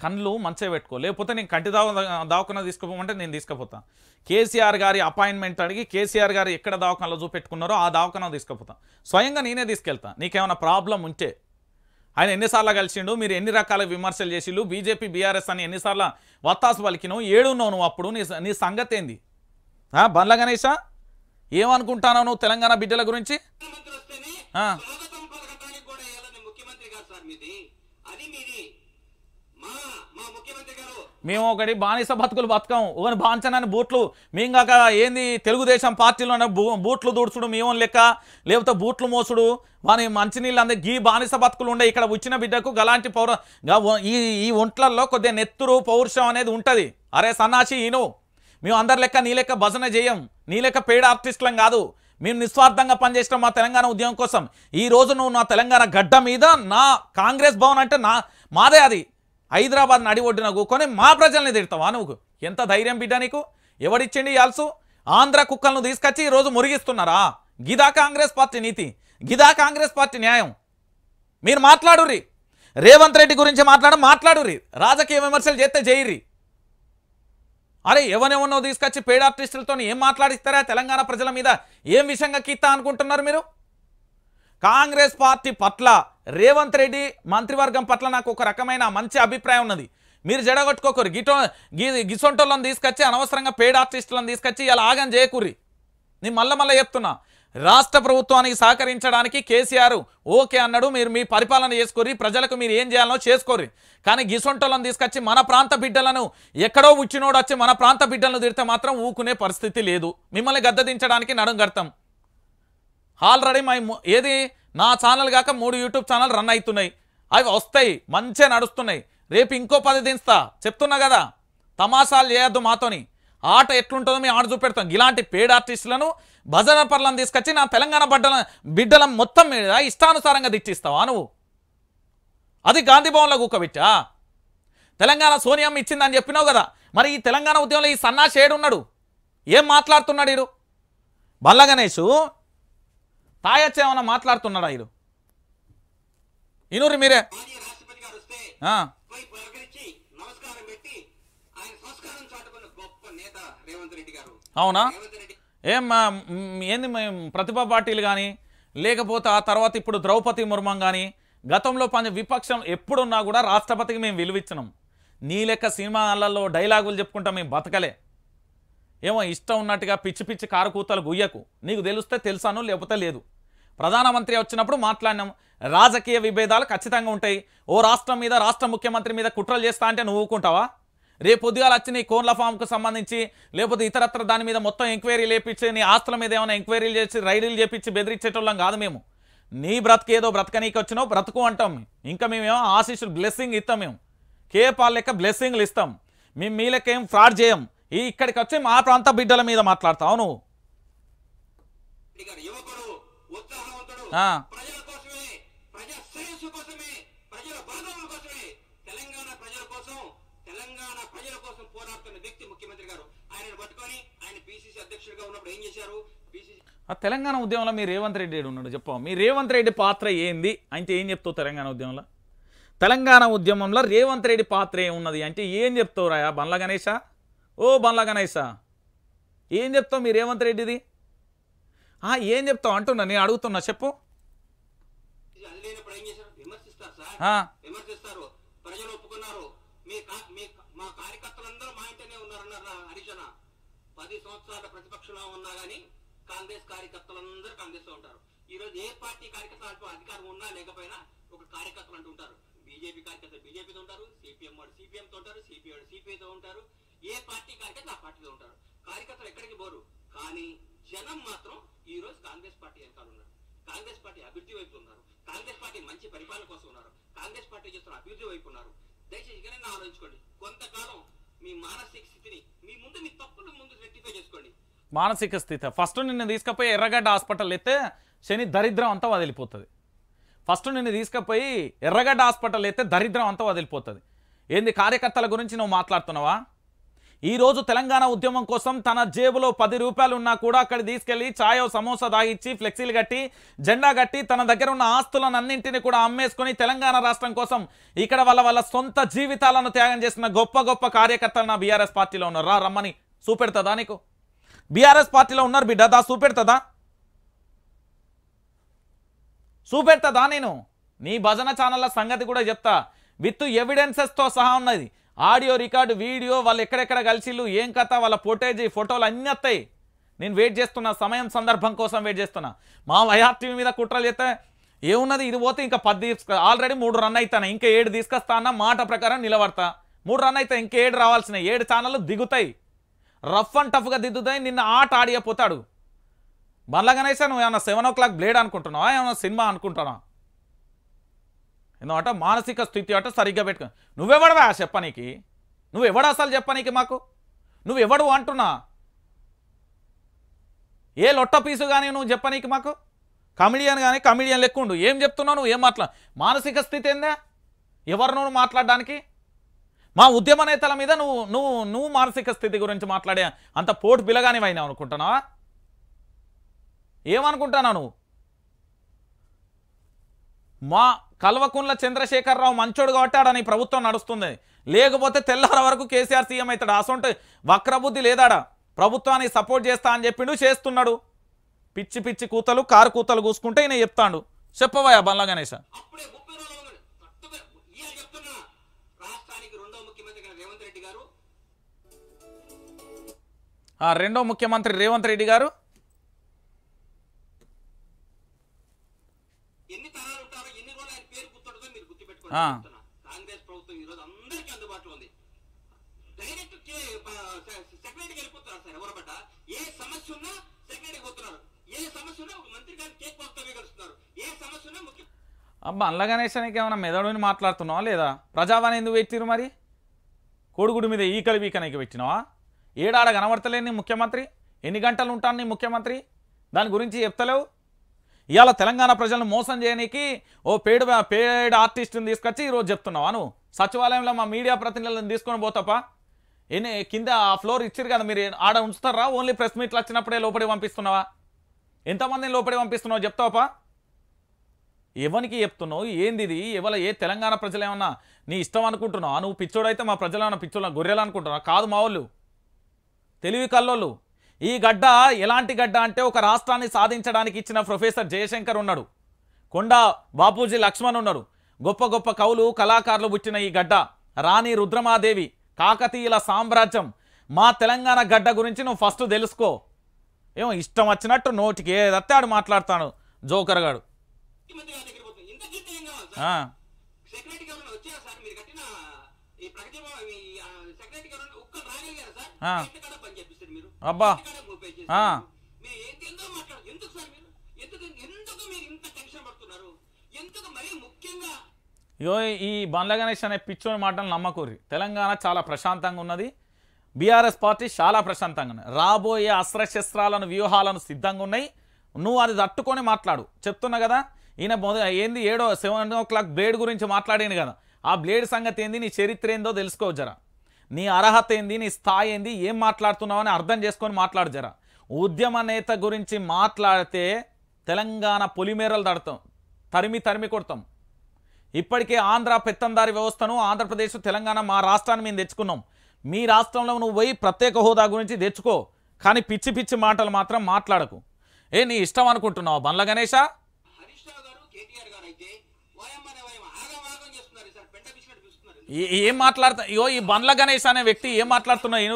కళ్ళు మంచిగా పెట్టుకో, లేకపోతే నేను కంటి దావకన్నా తీసుకుపోమంటే నేను తీసుకుపోతా. కేసీఆర్ గారి అపాయింట్మెంట్ అడిగి కేసీఆర్ గారు ఎక్కడ దవాఖానలో చూపెట్టుకున్నారో ఆ దవాఖాన తీసుకుపోతా, స్వయంగా నేనే తీసుకెళ్తా. నీకేమైనా ప్రాబ్లం ఉంటే ఆయన ఎన్నిసార్లు కలిసిండు, మీరు ఎన్ని రకాల విమర్శలు చేసిండు, బీజేపీ బీఆర్ఎస్ అని ఎన్నిసార్లు వత్తాసు పలికినావు, ఏడున్నావు నువ్వు, అప్పుడు నీ సంగతి ఏంది? బండ్ల గణేష ఏమనుకుంటానో నువ్వు తెలంగాణ బిడ్డల గురించి? మేము ఒకటి బానిస బతుకులు బతకం, ఒకని బాంచనని బూట్లు మేము కాక ఏంది తెలుగుదేశం పార్టీలోనే బూట్లు దూడ్చుడు మేము లెక్క, లేకపోతే బూట్లు మోసుడు వాని మంచినీళ్ళు అందే గీ బానిస బతుకులు ఉండే. ఇక్కడ వచ్చిన బిడ్డకు గలాంటి ఈ ఒంట్లల్లో కొద్దిగా నెత్తురు పౌరుషం అనేది ఉంటుంది. అరే సన్నాసి ఈను, మేము అందరి లెక్క నీ లెక్క భజన చేయం, నీ లెక్క పెయిడ్ ఆర్టిస్టులం కాదు, మేము నిస్వార్థంగా పనిచేస్తాం మా తెలంగాణ ఉద్యమం కోసం. ఈ రోజు నువ్వు నా తెలంగాణ గడ్డ మీద నా కాంగ్రెస్ భవన్ అంటే మాదే, అది హైదరాబాద్ నడి ఒడ్డున కూకొని మా ప్రజల్ని తిడతావా నువ్వు? ఎంత ధైర్యం బిడ్డ నీకు? ఎవడిచ్చిండి యాల్సు? ఆంధ్ర కుక్కలను తీసుకొచ్చి ఈరోజు మురిగిస్తున్నారా? గిదా కాంగ్రెస్ పార్టీ నీతి, గిదా కాంగ్రెస్ పార్టీ న్యాయం. మీరు మాట్లాడుర్రి, రేవంత్ రెడ్డి గురించి మాట్లాడుర్రి, రాజకీయ విమర్శలు చేస్తే చేయర్రి. అరే ఎవరెవరినో తీసుకొచ్చి పేడ్ ఆర్టిస్టులతో ఏం మాట్లాడిస్తారా? తెలంగాణ ప్రజల మీద ఏం విషయంగా కీతా అనుకుంటున్నారు మీరు? కాంగ్రెస్ పార్టీ పట్ల, రేవంత్ రెడ్డి మంత్రివర్గం పట్ల నాకు ఒక రకమైన మంచి అభిప్రాయం ఉన్నది. మీరు జడగొట్టుకోకరు, గిసొంటోళ్ళని తీసుకొచ్చి అనవసరంగా పేడ్ ఆర్టిస్టులను తీసుకొచ్చి ఇలా ఆగం చేయకూర్రి. నేను మళ్ళీ చెప్తున్నా, రాష్ట్ర ప్రభుత్వానికి సహకరించడానికి కేసీఆర్ ఓకే అన్నాడు, మీరు మీ పరిపాలన చేసుకోర్రి, ప్రజలకు మీరు ఏం చేయాలో చేసుకోర్రి. కానీ గిసొంటోళ్ళని తీసుకొచ్చి మన ప్రాంత బిడ్డలను, ఎక్కడో ఉచ్చినోడు వచ్చి మన ప్రాంత బిడ్డలను తిడితే మాత్రం ఊకునే పరిస్థితి లేదు. మిమ్మల్ని గద్దదించడానికి నడుం కడతాం. ఆల్రెడీ ఏది నా ఛానల్ కాక 3 యూట్యూబ్ ఛానల్ రన్ అవుతున్నాయి, అవి వస్తాయి, మంచిగా నడుస్తున్నాయి. రేపు ఇంకో 10 దించుతా, చెప్తున్నా కదా. తమాషాలు చేయొద్దు మాతోని, ఆట ఎట్లుంటుందో మేము ఆట చూపెడతాం. ఇలాంటి పేడ్ ఆర్టిస్టులను భజన పర్లను తీసుకొచ్చి నా తెలంగాణ బిడ్డల మొత్తం మీద ఇష్టానుసారంగా దిచ్చిస్తావా నువ్వు? అది గాంధీ భవన్లో కూకబెట్టా? తెలంగాణ సోనియమ్మ ఇచ్చిందని చెప్పినావు కదా, మరి ఈ తెలంగాణ ఉద్యమంలో ఈ సన్నాసి ఏడున్నాడు? ఏం మాట్లాడుతున్నాడు ఈడు? బండ్ల గణేష్ తాయచ్చ ఏమన్నా మాట్లాడుతున్నాడా ఈడు? ఇనూరి మీరే. అవునా? ఏంది ప్రతిభా పార్టీలు కానీ, లేకపోతే ఆ తర్వాత ఇప్పుడు ద్రౌపది ముర్ము కానీ, గతంలో విపక్షం ఎప్పుడున్నా కూడా రాష్ట్రపతికి మేము విలువిచ్చినాం. నీ లెక్క సినిమాలలో డైలాగులు చెప్పుకుంటా మేము బతకలే. ఏమో ఇష్టం ఉన్నట్టుగా పిచ్చి పిచ్చి కారుకూతలు గుయ్యకు. నీకు తెలిస్తే తెలుసాను, లేకపోతే లేదు. ప్రధానమంత్రి వచ్చినప్పుడు మాట్లాడినాం. రాజకీయ విభేదాలు ఖచ్చితంగా ఉంటాయి. ఓ రాష్ట్రం మీద, రాష్ట్ర ముఖ్యమంత్రి మీద కుట్రలు చేస్తా అంటే నువ్వు ఊరుకుంటావా? రేపు పొద్దుగాలు వచ్చి నీ కోన్ల ఫామ్కు సంబంధించి, లేకపోతే ఇతరత్ర దాని మీద మొత్తం ఎంక్వైరీ లేపించి, నీ ఆస్తుల మీద ఏమైనా ఎంక్వైరీలు చేసి రైడీలు చేపించి బెదిరించేటోళ్ళం కాదు మేము. నీ బ్రతికేదో బ్రతకనీకి వచ్చినావు, బ్రతుకు అంటాం. ఇంకా మేమేమో ఆశీస్సులు బ్లెస్సింగ్ ఇస్తాం. మేము కేపాల్ లెక్క బ్లెస్సింగ్లు ఇస్తాం. మేము మీ లెక్క ఏం ఫ్రాడ్ చేయం. ఇక్కడికి వచ్చి మా ప్రాంత బిడ్డల మీద మాట్లాడతావు నువ్వు. తెలంగాణ ఉద్యమంలో మీ రేవంత్ రెడ్డి ఉన్నాడు, చెప్పు. మీ రేవంత్ రెడ్డి పాత్ర ఏంది అంటే ఏం చెప్తావు? తెలంగాణ ఉద్యమంలో, తెలంగాణ ఉద్యమంలో రేవంత్ రెడ్డి పాత్ర ఏమున్నది అంటే ఏం చెప్తావు రాయా బండ్ల గణేష? ఓ బండ్ల గణేష, ఏం చెప్తావు మీ రేవంత్ రెడ్డిది? ఏం చెప్తావు అంటున్నా, నేను అడుగుతున్నా, చెప్పు. కాంగ్రెస్ కార్యకర్తలందరూ కాంగ్రెస్ లో ఉంటారు. ఈ రోజు ఏ పార్టీ కార్యకర్తలు అధికారం ఉన్నా లేకపోయినా ఒక కార్యకర్తలు అంటూ ఉంటారు. బీజేపీ కార్యకర్తలు బీజేపీతో ఉంటారు, సిపిఎం వాడు సిపిఎంతో ఉంటారు, సిపిఐ వాడు సిపిఐతో ఉంటారు. ఏ పార్టీ కార్యకర్తలు ఆ పార్టీలో ఉంటారు. కార్యకర్తలు ఎక్కడికి పోరు. కానీ జనం మాత్రం ఈ రోజు కాంగ్రెస్ పార్టీ వెనకాల ఉన్నారు. కాంగ్రెస్ పార్టీ అభివృద్ధి వైపు ఉన్నారు. కాంగ్రెస్ పార్టీ మంచి పరిపాలన కోసం ఉన్నారు. కాంగ్రెస్ పార్టీ చేస్తున్న అభివృద్ధి వైపు ఉన్నారు. దయచేసి ఇకనైనా ఆలోచించుకోండి. కొంతకాలం మీ మానసిక స్థితిని మీ తప్పులు ముందు రెక్టిఫై చేసుకోండి. మానసిక స్థితి ఫస్ట్ నిన్ను తీసుకుపోయి ఎర్రగడ్డ హాస్పిటల్ అయితే శని దరిద్రం అంతా వదిలిపోతుంది. ఫస్ట్ నిన్ను తీసుకుపోయి ఎర్రగడ్డ హాస్పిటల్ అయితే దరిద్రం అంతా వదిలిపోతుంది. ఏంది కార్యకర్తల గురించి నువ్వు మాట్లాడుతున్నావా? ఈరోజు తెలంగాణ ఉద్యమం కోసం తన జేబులో 10 రూపాయలు ఉన్నా కూడా అక్కడ తీసుకెళ్లి ఛాయో సమోసా దాగిచ్చి ఫ్లెక్సీలు కట్టి జెండా కట్టి తన దగ్గర ఉన్న ఆస్తులను అన్నింటినీ కూడా అమ్మేసుకొని తెలంగాణ రాష్ట్రం కోసం ఇక్కడ వాళ్ళ సొంత జీవితాలను త్యాగం చేసిన గొప్ప గొప్ప కార్యకర్తలు నా బీఆర్ఎస్ పార్టీలో ఉన్నారు. రమ్మని చూపెడతదా నీకు? బీఆర్ఎస్ పార్టీలో ఉన్నారు బిడ్డ, దా చూపెడతదా? చూపెడతదా? నేను నీ భజన ఛానళ్ళ సంగతి కూడా చెప్తా, విత్ ఎవిడెన్సెస్తో సహా ఉన్నది. ఆడియో రికార్డు వీడియో వాళ్ళు ఎక్కడెక్కడ కలిసిళ్ళు ఏం కథ వాళ్ళ ఫోటేజీ ఫోటోలు అన్నీ వస్తాయి. నేను వెయిట్ చేస్తున్నా, సమయం సందర్భం కోసం వెయిట్ చేస్తున్నా. మా వైఆర్టీవీ మీద కుట్రలు చేస్తే ఏమున్నది, ఇది పోతే ఇంకా 10 ఆల్రెడీ 3 రన్ అవుతాను, ఇంకా 7 తీసుకొస్తా అన్న మాట ప్రకారం నిలబడతా. 3 రన్ అయితే ఇంకా 7 రావాల్సినవి 7 ఛానళ్ళు దిగుతాయి, రఫ్ అండ్ టఫ్గా దిద్దుతాయి. నిన్న ఆట ఆడియపోతాడు బండ్ల గణేశ. నువ్వు ఏమన్నా 7 o'clock బ్లేడ్ అనుకుంటున్నావా, ఏమన్నా సినిమా అనుకుంటున్నావా? ఎందుకంటే మానసిక స్థితి అట సరిగ్గా పెట్టుకో. నువ్వెవడవా చెప్పనీకి? నువ్వెవడు అసలు చెప్పనీకి మాకు? నువ్వెవడు అంటున్నా? ఏ లొట్ట పీసు కానీ నువ్వు చెప్పనీకి మాకు? కమిడియన్ కానీ కమిడియన్ లెక్కుండు. ఏం చెప్తున్నావు నువ్వు? ఏం మానసిక స్థితి ఏందా ఎవరు నువ్వు మాట్లాడడానికి? మా ఉద్యమ నేతల మీద నువ్వు మానసిక స్థితి గురించి మాట్లాడే అంత పోటు బిలగానివైనా అనుకుంటున్నావా? ఏమనుకుంటున్నావు నువ్వు? మా కల్వకుంట్ల చంద్రశేఖరరావు మంచోడు కాబట్టి ఆడ నీ ప్రభుత్వం నడుస్తుంది, లేకపోతే తెల్లార వరకు కేసీఆర్ సీఎం అవుతాడు. అసొంటి వక్రబుద్ధి లేదాడా? ప్రభుత్వాన్ని సపోర్ట్ చేస్తా అని చెప్పిండు, చేస్తున్నాడు. పిచ్చి పిచ్చి కూతలు కారు కూతలు కూసుకుంటే ఈయన చెప్తాడు. చెప్పవా బండ్ల గణేశ? రెండో ముఖ్యమంత్రి రేవంత్ రెడ్డి గారు కాంగ్రెస్ ప్రభుత్వం ఈ రోజు అందరికీ అందుబాటులో ఉంది. డైరెక్ట్ సెక్రటరీకి వెళ్ళిపోతున్నారు సార్. ఎవరు బట్ట ఏ సమస్య ఉన్నా సెక్రటరీకి పోతున్నారు, ఏ సమస్య ఉన్నా మంత్రి గారు కేక్ వస్తమే కలుస్తున్నారు, ఏ సమస్య ఉన్నా ముఖ్య. అబ్బా బండ్ల గణేశానికి ఏమైనా మెదడుని మాట్లాడుతున్నావా లేదా? ప్రజావాణి ఎందుకు పెట్టిరు మరి? కోడిగుడి మీద ఈకలు వీకనకి పెట్టినావా? ఏడాడ కనబడతలేని ముఖ్యమంత్రి? ఎన్ని గంటలు ఉంటాను నీ ముఖ్యమంత్రి? దాని గురించి చెప్తలేవు. ఇవాళ తెలంగాణ ప్రజలను మోసం చేయడానికి ఓ పేడ్ ఆర్టిస్ట్ని తీసుకొచ్చి ఈరోజు చెప్తున్నావా నువ్వు? సచివాలయంలో మా మీడియా ప్రతినిధులను తీసుకొని పోతాపా? కింద ఆ ఫ్లోర్ ఇచ్చారు కదా, మీరు ఆడ ఉంచుతారా? ఓన్లీ ప్రెస్ మీట్లు వచ్చినప్పుడే లోపలికి పంపిస్తున్నావా? ఎంతమందిని లోపలికి పంపిస్తున్నావు చెప్తావా? ఎవరికి చెప్తున్నావు? ఏంది ఇది? ఏ తెలంగాణ ప్రజలు ఏమన్నా నీ ఇష్టం అనుకుంటున్నావా? నువ్వు పిచ్చోడైతే మా ప్రజలు ఏమన్నా పిచ్చోళ్ళ గొర్రెలు అనుకుంటున్నావా? కాదు, మా వాళ్ళు తెలివి కల్లోళ్ళు. ఈ గడ్డ ఎలాంటి గడ్డ అంటే ఒక రాష్ట్రాన్ని సాధించడానికి ఇచ్చిన ప్రొఫెసర్ జయశంకర్ ఉన్నాడు, కొండా బాపూజీ లక్ష్మణ్ ఉన్నాడు, గొప్ప గొప్ప కవులు కళాకారులు పుట్టిన ఈ గడ్డ, రాణి రుద్రమాదేవి, కాకతీయుల సామ్రాజ్యం. మా తెలంగాణ గడ్డ గురించి నువ్వు ఫస్ట్ తెలుసుకో. ఏమో ఇష్టం వచ్చినట్టు నోటికి ఏదత్తే ఆడు మాట్లాడతాను జోకర్ గాడు. అబ్బా ఇగో ఈ బండ్ల గణేష్ అనే పిచ్చోని మాటలు నమ్మకూరి. తెలంగాణ చాలా ప్రశాంతంగా ఉన్నది, బీఆర్ఎస్ పార్టీ చాలా ప్రశాంతంగా ఉన్నది. రాబోయే అస్త్రశస్త్రాలను వ్యూహాలను సిద్ధంగా ఉన్నాయి. నువ్వు అది తట్టుకొని మాట్లాడు. చెప్తున్నా కదా, ఈయన ఏంది 7 o'clock బ్లేడ్ గురించి మాట్లాడాను కదా, ఆ బ్లేడ్ సంగతి ఏంది, నీ చరిత్ర ఏందో తెలుసుకోవచ్చు జరా. నీ అర్హత ఏంది, నీ స్థాయి ఏంది, ఏం మాట్లాడుతున్నావు అని అర్థం చేసుకొని మాట్లాడు జరా. ఉద్యమ నేత గురించి మాట్లాడితే తెలంగాణ పొలిమేరలు తడతాం, తరిమి కొడతాం. ఇప్పటికే ఆంధ్ర పెత్తందారి వ్యవస్థను ఆంధ్రప్రదేశ్ తెలంగాణ మా రాష్ట్రాన్ని మేము తెచ్చుకున్నాం. మీ రాష్ట్రంలో నువ్వు పోయి ప్రత్యేక హోదా గురించి తెచ్చుకో, కానీ పిచ్చి పిచ్చి మాటలు మాత్రం మాట్లాడకు. నీ ఇష్టం అనుకుంటున్నావు బండ్ల గణేశ? ఏం మాట్లాడుతా ఇగో ఈ బండ్ల గణేష్ అనే వ్యక్తి ఏం మాట్లాడుతున్నా ఈయన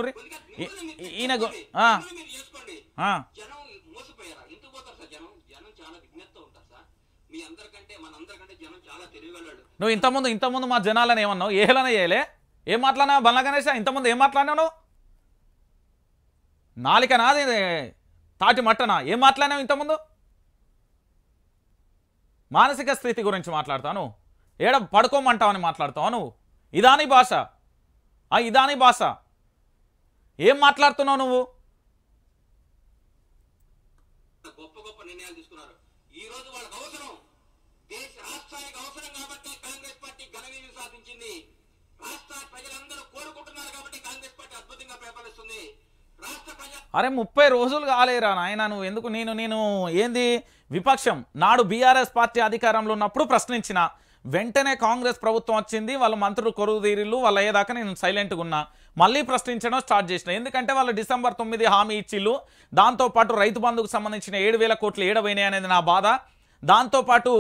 నువ్వు ఇంతకుముందు మా జనాలని ఏమన్నావు? ఏహలనే చేయలే? ఏం మాట్లాడినావు బండ్ల గణేష్? ఇంతకుముందు ఏం మాట్లాడినావు నువ్వు? నాలికనా అది తాటి మట్టనా? ఏం మాట్లాడినావు ఇంతకుముందు? మానసిక స్థితి గురించి మాట్లాడతాను, ఏడ పడుకోమంటావని మాట్లాడతావు నువ్వు. ఇదాని భాష, ఇదాని భాష. ఏం మాట్లాడుతున్నావు నువ్వు? గొప్ప గొప్ప నిర్ణయాలు తీసుకున్నారు. ఈ రోజు వాళ్ళకి అవసరం, దేశ రాష్ట్రానికి అవసరం కాబట్టి కాంగ్రెస్ పార్టీ ఘన విజయం సాధించింది. రాష్ట్ర ప్రజలందరూ కోరుకుంటున్నారు కాబట్టి కాంగ్రెస్ పార్టీ అద్భుతంగా పరిపాలిస్తుంది. రాష్ట్ర ప్రజలు అరే 30 రోజులు కాలేరా నాయన, నువ్వు ఎందుకు నేను ఏంది విపక్షం నాడు బీఆర్ఎస్ పార్టీ అధికారంలో ఉన్నప్పుడు ప్రశ్నించిన, వెంటనే కాంగ్రెస్ ప్రభుత్వం వచ్చింది, వాళ్ళ మంత్రులు కొరువు తీరిళ్ళు, వాళ్ళ అయ్యేదాకా నేను సైలెంట్గా ఉన్నా, మళ్ళీ ప్రశ్నించడం స్టార్ట్ చేసిన. ఎందుకంటే వాళ్ళు December 9 హామీ ఇచ్చిళ్ళు, దాంతోపాటు రైతు బంధుకు సంబంధించిన 7,000 కోట్లు ఏడవైనాయి అనేది నా బాధ. దాంతోపాటు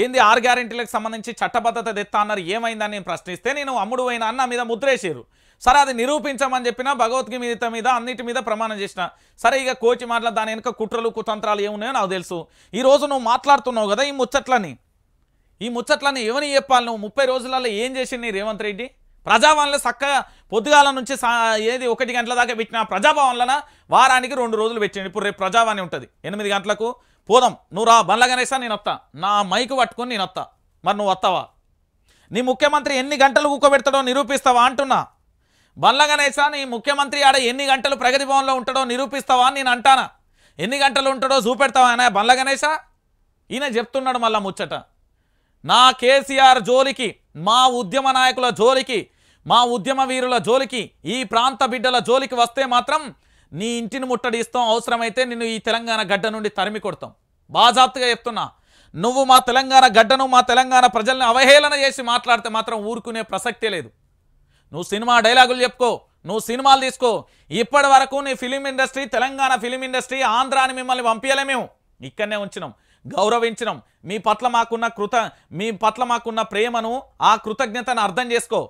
ఏంది 6 గ్యారెంటీలకు సంబంధించి చట్టబద్ధత తెత్తా అన్నారు, ఏమైందని నేను ప్రశ్నిస్తే నేను అమ్ముడు అయినా అన్న మీద ముద్రేసారు. సరే అది నిరూపించమని చెప్పినా భగవద్గీత మీద అన్నిటి మీద ప్రమాణం చేసిన. సరే ఇక కోచి మాటలు దాని వెనుక కుట్రలు కుతంత్రాలు ఏమున్నాయో నాకు తెలుసు. ఈరోజు నువ్వు మాట్లాడుతున్నావు కదా ఈ ముచ్చట్లని ఎవరిని చెప్పాలి? నువ్వు 30 రోజులలో ఏం చేసింది రేవంత్ రెడ్డి? ప్రజాభవన్లో చక్కగా పొద్దుగాల నుంచి ఏది 1 గంటల దాకా పెట్టిన ప్రజాభవన్లన వారానికి 2 రోజులు పెట్టింది. ఇప్పుడు రేపు ప్రజావాణి ఉంటుంది 8 గంటలకు, పోదాం, నువ్వు రా, బండ్ల గణేశా నేను వస్తా, నా మైకు పట్టుకొని నేను వస్తా. మరి నువ్వు వస్తావా? నీ ముఖ్యమంత్రి ఎన్ని గంటలు కూకోబెడతాడో నిరూపిస్తావా అంటున్నా. బండ్ల గణేశా నీ ముఖ్యమంత్రి ఆడ ఎన్ని గంటలు ప్రగతి భవన్లో ఉంటాడో నిరూపిస్తావా అని నేను అంటానా. ఎన్ని గంటలు ఉంటాడో చూపెడతావా అనే బండ్ల గణేశా? ఈయన చెప్తున్నాడు మళ్ళా ముచ్చట. నా కేసీఆర్ జోలికి, మా ఉద్యమ నాయకుల జోలికి, మా ఉద్యమ వీరుల జోలికి, ఈ ప్రాంత బిడ్డల జోలికి వస్తే మాత్రం నీ ఇంటిని ముట్టడిస్తాం, అవసరమైతే నిన్ను ఈ తెలంగాణ గడ్డ నుండి తరిమి కొడతాం. బాజాప్తుగా చెప్తున్నా. నువ్వు మా తెలంగాణ గడ్డను, మా తెలంగాణ ప్రజల్ని అవహేళన చేసి మాట్లాడితే మాత్రం ఊరుకునే ప్రసక్తే లేదు. నువ్వు సినిమా డైలాగులు చెప్పుకో, నువ్వు సినిమాలు తీసుకో. ఇప్పటి వరకు నీ film industry, Telangana film industry ఆంధ్రాని మిమ్మల్ని పంపించలే, మేము ఇక్కడనే ఉంచినాం, గౌరవించినాం. మీ పట్ల మాకున్న ప్రేమను, ఆ కృతజ్ఞతను అర్థం చేసుకో.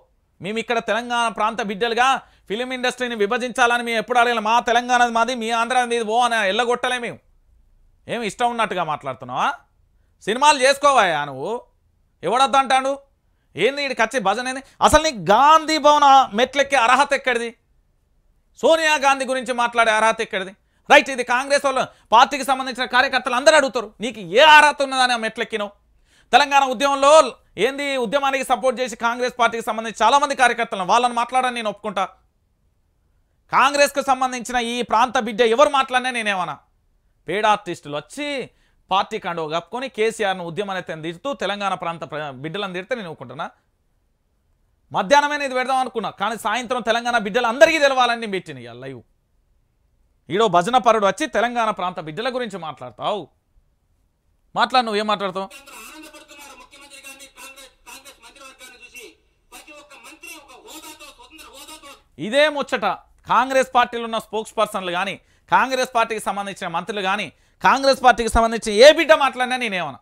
మేము ఇక్కడ తెలంగాణ ప్రాంత బిడ్డలుగా ఫిలిం ఇండస్ట్రీని విభజించాలని మేము ఎప్పుడు అడగలేం. మా తెలంగాణ మాది, మీ ఆంధ్ర మీది ఓ అని ఎల్లగొట్టలే మేము. ఏమి ఇష్టం ఉన్నట్టుగా మాట్లాడుతున్నావా? సినిమాలు చేసుకోవాయా నువ్వు? ఎవడొద్దంటాడు? ఏంది వీడికి వచ్చి భజన ఏంది? అసలు నీకు గాంధీ భవన మెట్లెక్కే అర్హత ఎక్కడిది? సోనియా గాంధీ గురించి మాట్లాడే అర్హత ఎక్కడిది? రైట్, ఇది కాంగ్రెస్ వాళ్ళు పార్టీకి సంబంధించిన కార్యకర్తలు అందరూ అడుగుతారు, నీకు ఏ అర్హత ఉన్నదని ఆ మెట్లెక్కినావు? తెలంగాణ ఉద్యమంలో ఏంది ఉద్యమానికి సపోర్ట్ చేసి కాంగ్రెస్ పార్టీకి సంబంధించి చాలామంది కార్యకర్తలను వాళ్ళని మాట్లాడని నేను ఒప్పుకుంటా. కాంగ్రెస్కు సంబంధించిన ఈ ప్రాంత బిడ్డ ఎవరు మాట్లాడినా నేనేమన్నా? పేడ ఆర్టిస్టులు వచ్చి పార్టీ కండవ కప్పుకొని కేసీఆర్ను ఉద్యమ నేతను తిడుతూ తెలంగాణ ప్రాంత బిడ్డలను తిడితే నేను ఒప్పుకుంటున్నా. మధ్యాహ్నమే ఇది పెడదాం అనుకున్నా, కానీ సాయంత్రం తెలంగాణ బిడ్డలు అందరికీ తెలవాలని నేను పెట్టిన లైవ్. ఈడో భజన పరుడు వచ్చి తెలంగాణ ప్రాంత బిడ్డల గురించి మాట్లాడతావు. మాట్లాడు, నువ్వేం మాట్లాడతావు? ఆనందపడుతున్నారు ముఖ్యమంత్రి గారిని, కాంగ్రెస్ మంత్రివర్గాన్ని చూసి. ప్రతి ఒక్క మంత్రి ఒక హోదాతో, స్వతంత్ర హోదాతో. ఇదే ముచ్చట కాంగ్రెస్ పార్టీలో ఉన్న స్పోక్స్ పర్సన్లు కానీ, కాంగ్రెస్ పార్టీకి సంబంధించిన మంత్రులు కానీ, కాంగ్రెస్ పార్టీకి సంబంధించిన ఏ బిడ్డ మాట్లాడినా నేనేమన్నా.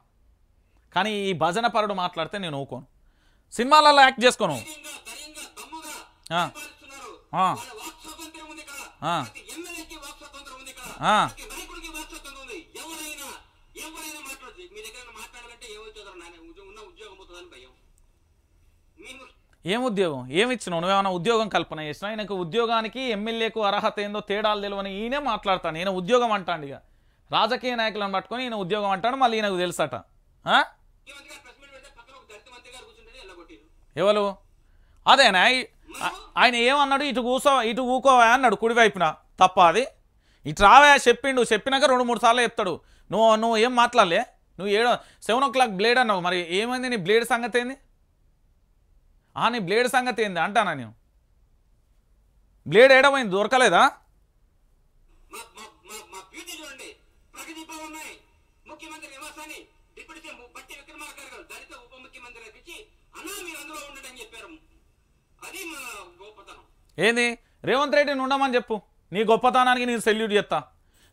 కానీ ఈ భజన పరుడు మాట్లాడితే నేను ఊకోను, సినిమాలలో యాక్ట్ చేసుకోను. ఏం ఉద్యోగం ఏమి ఇచ్చినావు? నువ్వేమైనా ఉద్యోగం కల్పన చేసినా? ఈయనకు ఉద్యోగానికి ఎమ్మెల్యేకు అర్హత ఏందో తేడాలు తెలియని ఈయనే మాట్లాడతాను. ఈయన ఉద్యోగం అంటాడు, ఇక రాజకీయ నాయకులను పట్టుకొని ఈయన ఉద్యోగం అంటాడు, మళ్ళీ ఈయనకు తెలుసట. ఎవరు? అదేనా ఆయన ఏమన్నాడు? ఇటు ఊకోవా అన్నాడు కుడివైపున. తప్ప అది? ఇటు రావా చెప్పిండు, చెప్పినాక 2-3 సార్లు చెప్తాడు. నువ్వు ఏం మాట్లాడలే? నువ్వు 7 o'clock బ్లేడ్ అన్నావు, మరి ఏమైంది నీ బ్లేడ్ సంగతి ఏంది? నీ బ్లేడ్ సంగతి ఏంది అంటానా నేను? బ్లేడ్ ఏడమైంది, దొరకలేదా? ఏంది రేవంత్ రెడ్డిని ఉండమని చెప్పు, నీ గొప్పతనానికి నేను సెల్యూట్ చేస్తా.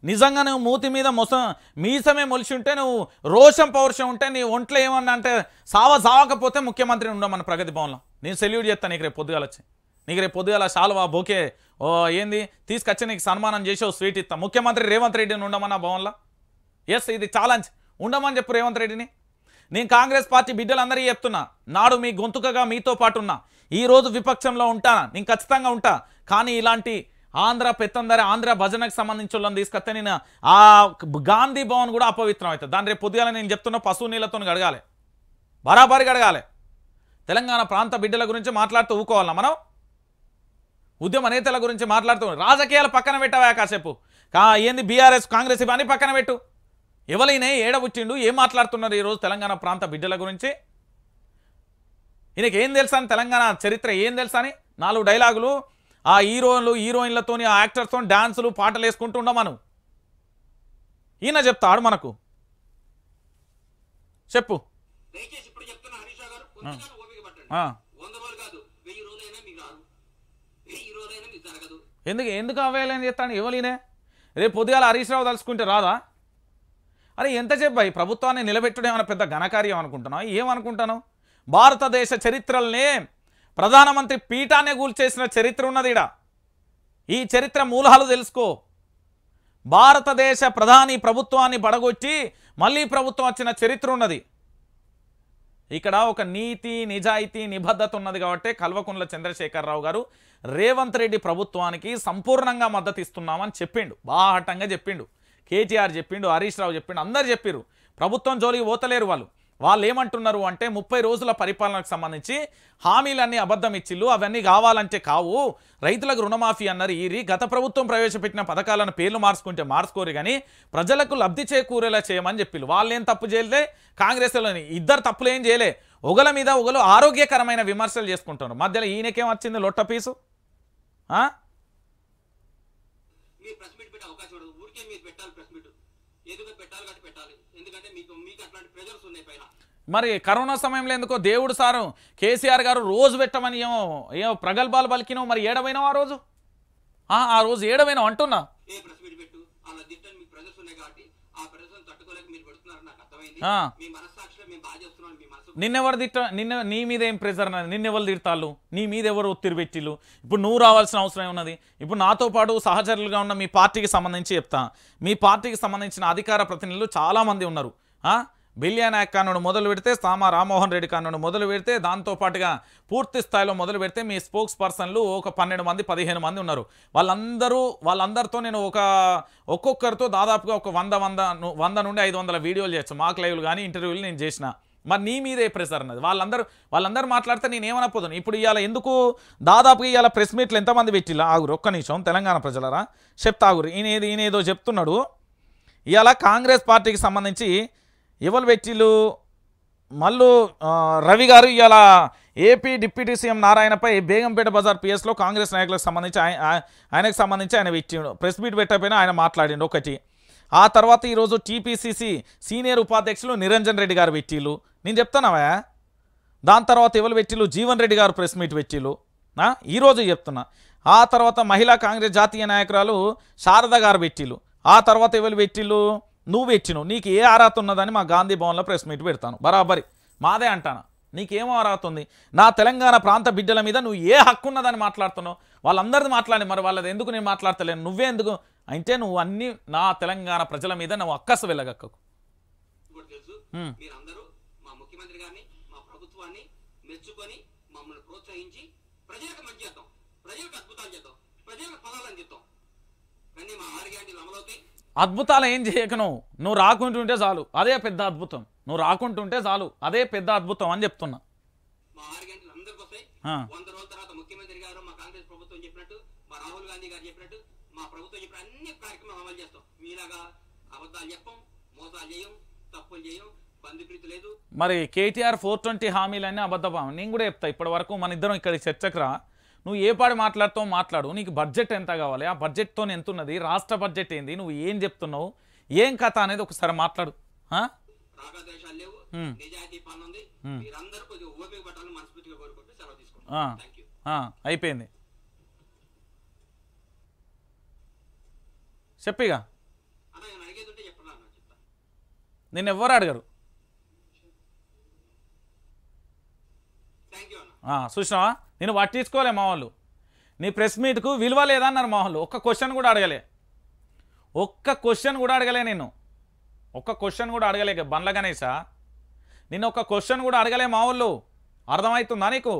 నిజంగా నువ్వు మూతి మీద మీసమే మొలిచి ఉంటే, నువ్వు రోషం పౌరుషం ఉంటే, నీ ఒంట్లో ఏమన్నా అంటే సావకపోతే ముఖ్యమంత్రిని ఉండమని ప్రగతి భవన్లో నేను సెల్యూట్ చేస్తాను. నీకు రేపు పొద్దుగాల వచ్చి, నీకు రేపు పొద్దుగాల శాలువా బోకే ఏంది తీసుకొచ్చి నీకు సన్మానం చేసి స్వీట్ ఇస్తా. ముఖ్యమంత్రి రేవంత్ రెడ్డిని ఉండమన్నా భవన్లో. ఎస్, ఇది ఛాలెంజ్, ఉండమని చెప్పు రేవంత్ రెడ్డిని. నేను కాంగ్రెస్ పార్టీ బిడ్డలందరికీ చెప్తున్నా, నాడు మీ గొంతుకగా మీతో పాటు ఉన్నా, ఈరోజు విపక్షంలో ఉంటానా, నేను ఖచ్చితంగా ఉంటా. కానీ ఇలాంటి ఆంధ్ర పెత్తందరి ఆంధ్ర భజనకు సంబంధించిన వాళ్ళని తీసుకొస్తే నేను ఆ గాంధీ భవన్ కూడా అపవిత్రం అవుతుంది. దాని రేపు పొద్దుగాల నేను చెప్తున్నా, పశువు నీళ్ళతో గడగాలి, బరాబరి గడగాలి. తెలంగాణ ప్రాంత బిడ్డల గురించి మాట్లాడుతూ ఊకోవాలన్నా మనం? ఉద్యమ నేతల గురించి మాట్లాడుతూ రాజకీయాలు పక్కన పెట్టవా కాసేపు? ఏంది బీఆర్ఎస్ కాంగ్రెస్ ఇవన్నీ పక్కన పెట్టు. ఎవరైనా ఏడబుచ్చిండు, ఏం మాట్లాడుతున్నారు ఈరోజు తెలంగాణ ప్రాంత బిడ్డల గురించి? ఈయనకి ఏం తెలుసా అని తెలంగాణ చరిత్ర ఏం తెలుసా అని 4 డైలాగులు ఆ హీరోలు హీరోయిన్లతోని ఆ యాక్టర్స్తో డాన్సులు పాటలు వేసుకుంటూ ఉండమను. ఈయన చెప్తాడు మనకు. చెప్పు. దయచేసి ఇప్పుడు చెప్తున్నా హరీష్ రావు గారు, కొంచెం ఓపిక పట్టండి. 100 రోజులు కాదు 1000 రోజులైనా మీకు రాదు, 1000 రోజులైనా మీకు జరగదు. ఎందుకు అవ్వాలని చెప్తాను ఎవరినే? రేపు పొద్దుగాల హరీష్ రావు తలుచుకుంటే రాదా? అరే ఎంత చెప్పాయి ప్రభుత్వాన్ని నిలబెట్టడం ఏమైనా పెద్ద ఘనకార్యం అనుకుంటున్నావు? ఏమనుకుంటాను? భారతదేశ చరిత్రల్నే ప్రధానమంత్రి పీఠాన్ని కూల్చేసిన చరిత్ర ఉన్నది ఈడ. ఈ చరిత్ర మూలాలు తెలుసుకో. భారతదేశ ప్రధాని ప్రభుత్వాన్ని పడగొట్టి మళ్ళీ ప్రభుత్వం వచ్చిన చరిత్ర ఉన్నది. ఇక్కడ ఒక నీతి నిజాయితీ నిబద్ధత ఉన్నది కాబట్టి కల్వకుంట్ల చంద్రశేఖరరావు గారు రేవంత్ రెడ్డి ప్రభుత్వానికి సంపూర్ణంగా మద్దతు ఇస్తున్నామని చెప్పిండు, బాహటంగా చెప్పిండు. కేటీఆర్ చెప్పిండు, హరీష్ రావు చెప్పిండు, అందరు చెప్పిరు. ప్రభుత్వం జోలికి పోతలేరు వాళ్ళు ఏమంటున్నారు అంటే 30 రోజుల పరిపాలనకు సంబంధించి హామీలన్నీ అబద్ధం ఇచ్చిళ్ళు, అవన్నీ కావాలంటే కావు, రైతులకు రుణమాఫీ అన్నారు ఈరి, గత ప్రభుత్వం ప్రవేశపెట్టిన పథకాలను పేర్లు మార్చుకుంటే మార్చుకోరు కానీ ప్రజలకు లబ్ధి చేకూరేలా చేయమని చెప్పిళ్ళు. వాళ్ళు ఏం తప్పు చేయలే, కాంగ్రెస్లోని ఇద్దరు తప్పులు ఏం చేయలే, ఒకల మీద ఒకరు ఆరోగ్యకరమైన విమర్శలు చేసుకుంటున్నారు. మధ్యలో ఈయనకేం వచ్చింది లొట్ట పీసు? మీరు ప్రెస్ మీట్ పెట్టే అవకాశం ఉండదు, ఊరికే మీరు పెట్టాలి ప్రెస్ మీట్, ఏదో పెట్టాలి కాబట్టి పెట్టాలి, ఎందుకంటే మీకు అట్లాంటి ప్రెజర్స్ ఉన్నాయి పైన. మరి కరోనా సమయంలో ఎందుకో దేవుడు సారు కేసీఆర్ గారు రోజు పెట్టమని ఏమో ప్రగల్భాలు పలికినావు, మరి ఏడవైనావు ఆ రోజు ఏడవైనావు అంటున్నా. ఏ ప్రెస్ మీట్ పెట్టు అలా తిట్టని మీకు ప్రెజర్స్ ఉన్నాయి కాబట్టి ఆ ప్రెజర్స్ తట్టుకోలేక మీరు పెడుతున్నారు, నాకు అర్థమైంది. మీ మనస్సాక్షిలో మేము బాగా చేస్తున్నాం, మీ మనసు నిన్నెవరు నీ మీద ఏం ప్రెజర్ అన్నది, నిన్నెవరు తిడతాళ్ళు, నీ మీద ఎవరు ఒత్తిడి పెట్టిళ్ళు, ఇప్పుడు నువ్వు రావాల్సిన అవసరం ఉన్నది. ఇప్పుడు నాతో పాటు సహచరులుగా ఉన్న మీ పార్టీకి సంబంధించి చెప్తా, మీ పార్టీకి సంబంధించిన అధికార ప్రతినిధులు చాలామంది ఉన్నారు. బిల్లియా నాయక్ కానుడు మొదలు పెడితే, సామా రామ్మోహన్ రెడ్డి కానుడు మొదలు పెడితే, దాంతోపాటుగా పూర్తి స్థాయిలో మొదలు పెడితే మీ స్పోక్స్ పర్సన్లు ఒక 12 మంది 15 మంది ఉన్నారు. వాళ్ళందరితో నేను ఒక్కొక్కరితో దాదాపుగా ఒక 100 నుండి 500 వీడియోలు చేయొచ్చు, మాక్ లైవ్లు కానీ ఇంటర్వ్యూలు నేను చేసిన. మరి నీ మీదే ప్రెషర్ అన్నది. వాళ్ళందరూ మాట్లాడితే నేను ఏమనపోదును. ఇప్పుడు ఇవాళ ఎందుకు దాదాపుగా ఇవాళ ప్రెస్ మీట్లు ఎంతమంది పెట్టిల్లా? ఆగురు ఒక్క నిమిషం, తెలంగాణ ప్రజలరా చెప్తా ఆగురు. ఈయనేదో చెప్తున్నాడు. ఇవాళ కాంగ్రెస్ పార్టీకి సంబంధించి ఎవరు పెట్టిళ్ళు? మల్లు రవి గారు ఇవాళ ఏపీ డిప్యూటీ సీఎం నారాయణపై బేగంపేట బజార్ పిఎస్లో కాంగ్రెస్ నాయకులకు సంబంధించి ఆయనకు సంబంధించి ఆయన పెట్టిండు. ప్రెస్ మీట్ పెట్టకపోయినా ఆయన మాట్లాడిండు ఒకటి. ఆ తర్వాత ఈరోజు టీపీసీసీ సీనియర్ ఉపాధ్యక్షులు నిరంజన్ రెడ్డి గారు పెట్టిళ్ళు. నేను చెప్తానవా? దాని తర్వాత ఎవరు పెట్టిళ్ళు? జీవన్ రెడ్డి గారు ప్రెస్ మీట్ పెట్టిళ్ళు, ఈరోజు చెప్తున్నా. ఆ తర్వాత మహిళా కాంగ్రెస్ జాతీయ నాయకురాలు శారద గారు పెట్టిళ్ళు. ఆ తర్వాత ఎవరు పెట్టిళ్ళు? నువ్వు పెట్టినావు. నీకు ఏ అర్హత ఉన్నదని మా గాంధీ భవన్లో ప్రెస్ మీట్ పెడతాను, బరాబరి మాదే అంటాను. నీకేమో అర్హత ఉంది? నా తెలంగాణ ప్రాంత బిడ్డల మీద నువ్వు ఏ హక్కు ఉన్నదని మాట్లాడుతున్నావు? వాళ్ళందరిది మాట్లాడి, మరి వాళ్ళది ఎందుకు నేను మాట్లాడతలేను? నువ్వే ఎందుకు అంటే నువ్వు అన్ని నా తెలంగాణ ప్రజల మీద నువ్వు అక్కసు వెళ్ళగక్కకు. తెలుసు మీరందరూ మా ముఖ్యమంత్రి గారిని, మా ప్రభుత్వాన్ని మెచ్చుకొని మమ్మల్ని ప్రోత్సహించి ప్రజలకు మంచి చేద్దాం, ప్రజలకు అద్భుతాలు చేద్దాం, ప్రజలకు ఫలాలని చెప్తాం. కానీ మా 6 గ్యారెంటీలు అమలవుతాయి. అద్భుతాలు ఏం చేయక నువ్వు రాకుంటుంటే చాలు, అదే పెద్ద అద్భుతం. నువ్వు రాకుంటుంటే చాలు, అదే పెద్ద అద్భుతం అని చెప్తున్నా. మా 6 గంటలు అందరికి వస్తాయి. 100 రోజుల తర్వాత ముఖ్యమంత్రి గారు, మా కాంగ్రెస్ ప్రభుత్వం చెప్పినట్టు, మా రాహుల్ గాంధీ గారు చెప్పినట్టు, మా ప్రభుత్వం చెప్పిన అన్ని కార్యక్రమాలు అమలు చేస్తాం. మీలాగా అబద్ధాలు చెప్పం, మోసాలు చేయం, తప్పులు చేయం, బంధుప్రీతి లేదు. మరి కేటీఆర్ 420 హామీలన్నీ అబద్ధం. నేను కూడా చెప్తా, ఇప్పటి వరకు మన ఇద్దరం ఇక్కడ చర్చకు రా, నువ్వు ఏ పాడు మాట్లాడుతావు మాట్లాడు. నీకు బడ్జెట్ ఎంత కావాలి, ఆ బడ్జెట్తో ఎంత ఉన్నది, రాష్ట్ర బడ్జెట్ ఏంది, నువ్వు ఏం చెప్తున్నావు, ఏం కథ అనేది ఒకసారి మాట్లాడు. రాగద్వేషాలు లేవు, నిజాయితీ పాలన ఉంది. మీరందరూ కొద్దిగా ఓపిక పట్టాలని మనస్ఫూర్తిగా కోరుకుంటూ సెలవు తీసుకుంటాం. అయిపోయింది. చెప్పిగా అడిగేది ఉంటే చెప్పరా? చెప్తా. నిన్ను ఎవ్వరు అడగరు. చూసినావా, నేను పట్టించుకోలే మా వాళ్ళు. నీ ప్రెస్ మీట్కు విలువ లేదన్నారు మా వాళ్ళు. ఒక్క క్వశ్చన్ కూడా అడగలే, నేను ఒక్క క్వశ్చన్ కూడా అడగలే. బండ్ల గణేశా, నిన్ను ఒక్క క్వశ్చన్ కూడా అడగలే మా వాళ్ళు. అర్థమవుతుందా నీకు?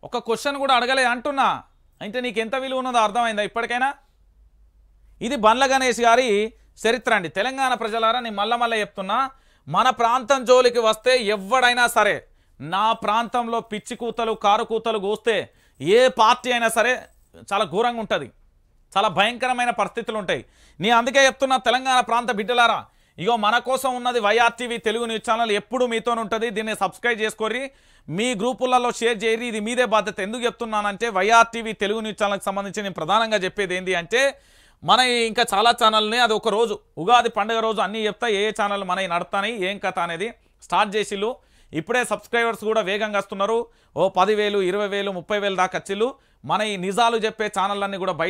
ఒక్క క్వశ్చన్ కూడా అడగలే అంటున్నా. అంటే నీకు ఎంత విలువ ఉన్నదో అర్థమైందా ఇప్పటికైనా? ఇది బండ్ల గణేష్ గారి చరిత్ర అండి. తెలంగాణ ప్రజలారా, నేను మళ్ళా చెప్తున్నా, మన ప్రాంతం జోలికి వస్తే ఎవడైనా సరే, నా ప్రాంతంలో పిచ్చి కూతలు కారు కూతలు కూస్తే ఏ పార్టీ అయినా సరే చాలా ఘోరంగా ఉంటుంది, చాలా భయంకరమైన పరిస్థితులు ఉంటాయి. నీ అందుకే చెప్తున్నా, తెలంగాణ ప్రాంత బిడ్డలారా, ఇగో మన కోసం ఉన్నది వైఆర్టీవీ తెలుగు న్యూస్ ఛానల్, ఎప్పుడు మీతో ఉంటుంది. దీన్ని సబ్స్క్రైబ్ చేసుకోరి, మీ గ్రూపులలో షేర్ చేయరి. ఇది మీదే బాధ్యత. ఎందుకు చెప్తున్నానంటే వైఆర్టీవీ తెలుగు న్యూస్ ఛానల్కి సంబంధించి నేను ప్రధానంగా చెప్పేది ఏంటి అంటే, మన ఇంకా చాలా ఛానల్ని అది ఒక రోజు ఉగాది పండుగ రోజు అన్నీ చెప్తా ఏ ఛానల్ మనవి నడతాయి ఏం కథ అనేది స్టార్ట్ చేసిళ్ళు. ఇప్పుడే సబ్స్క్రైబర్స్ కూడా వేగంగా వస్తున్నారు. ఓ 10,000 20,000 30,000 దాకా వచ్చిళ్ళు. మన ఈ నిజాలు చెప్పే ఛానళ్ళన్నీ కూడా బయట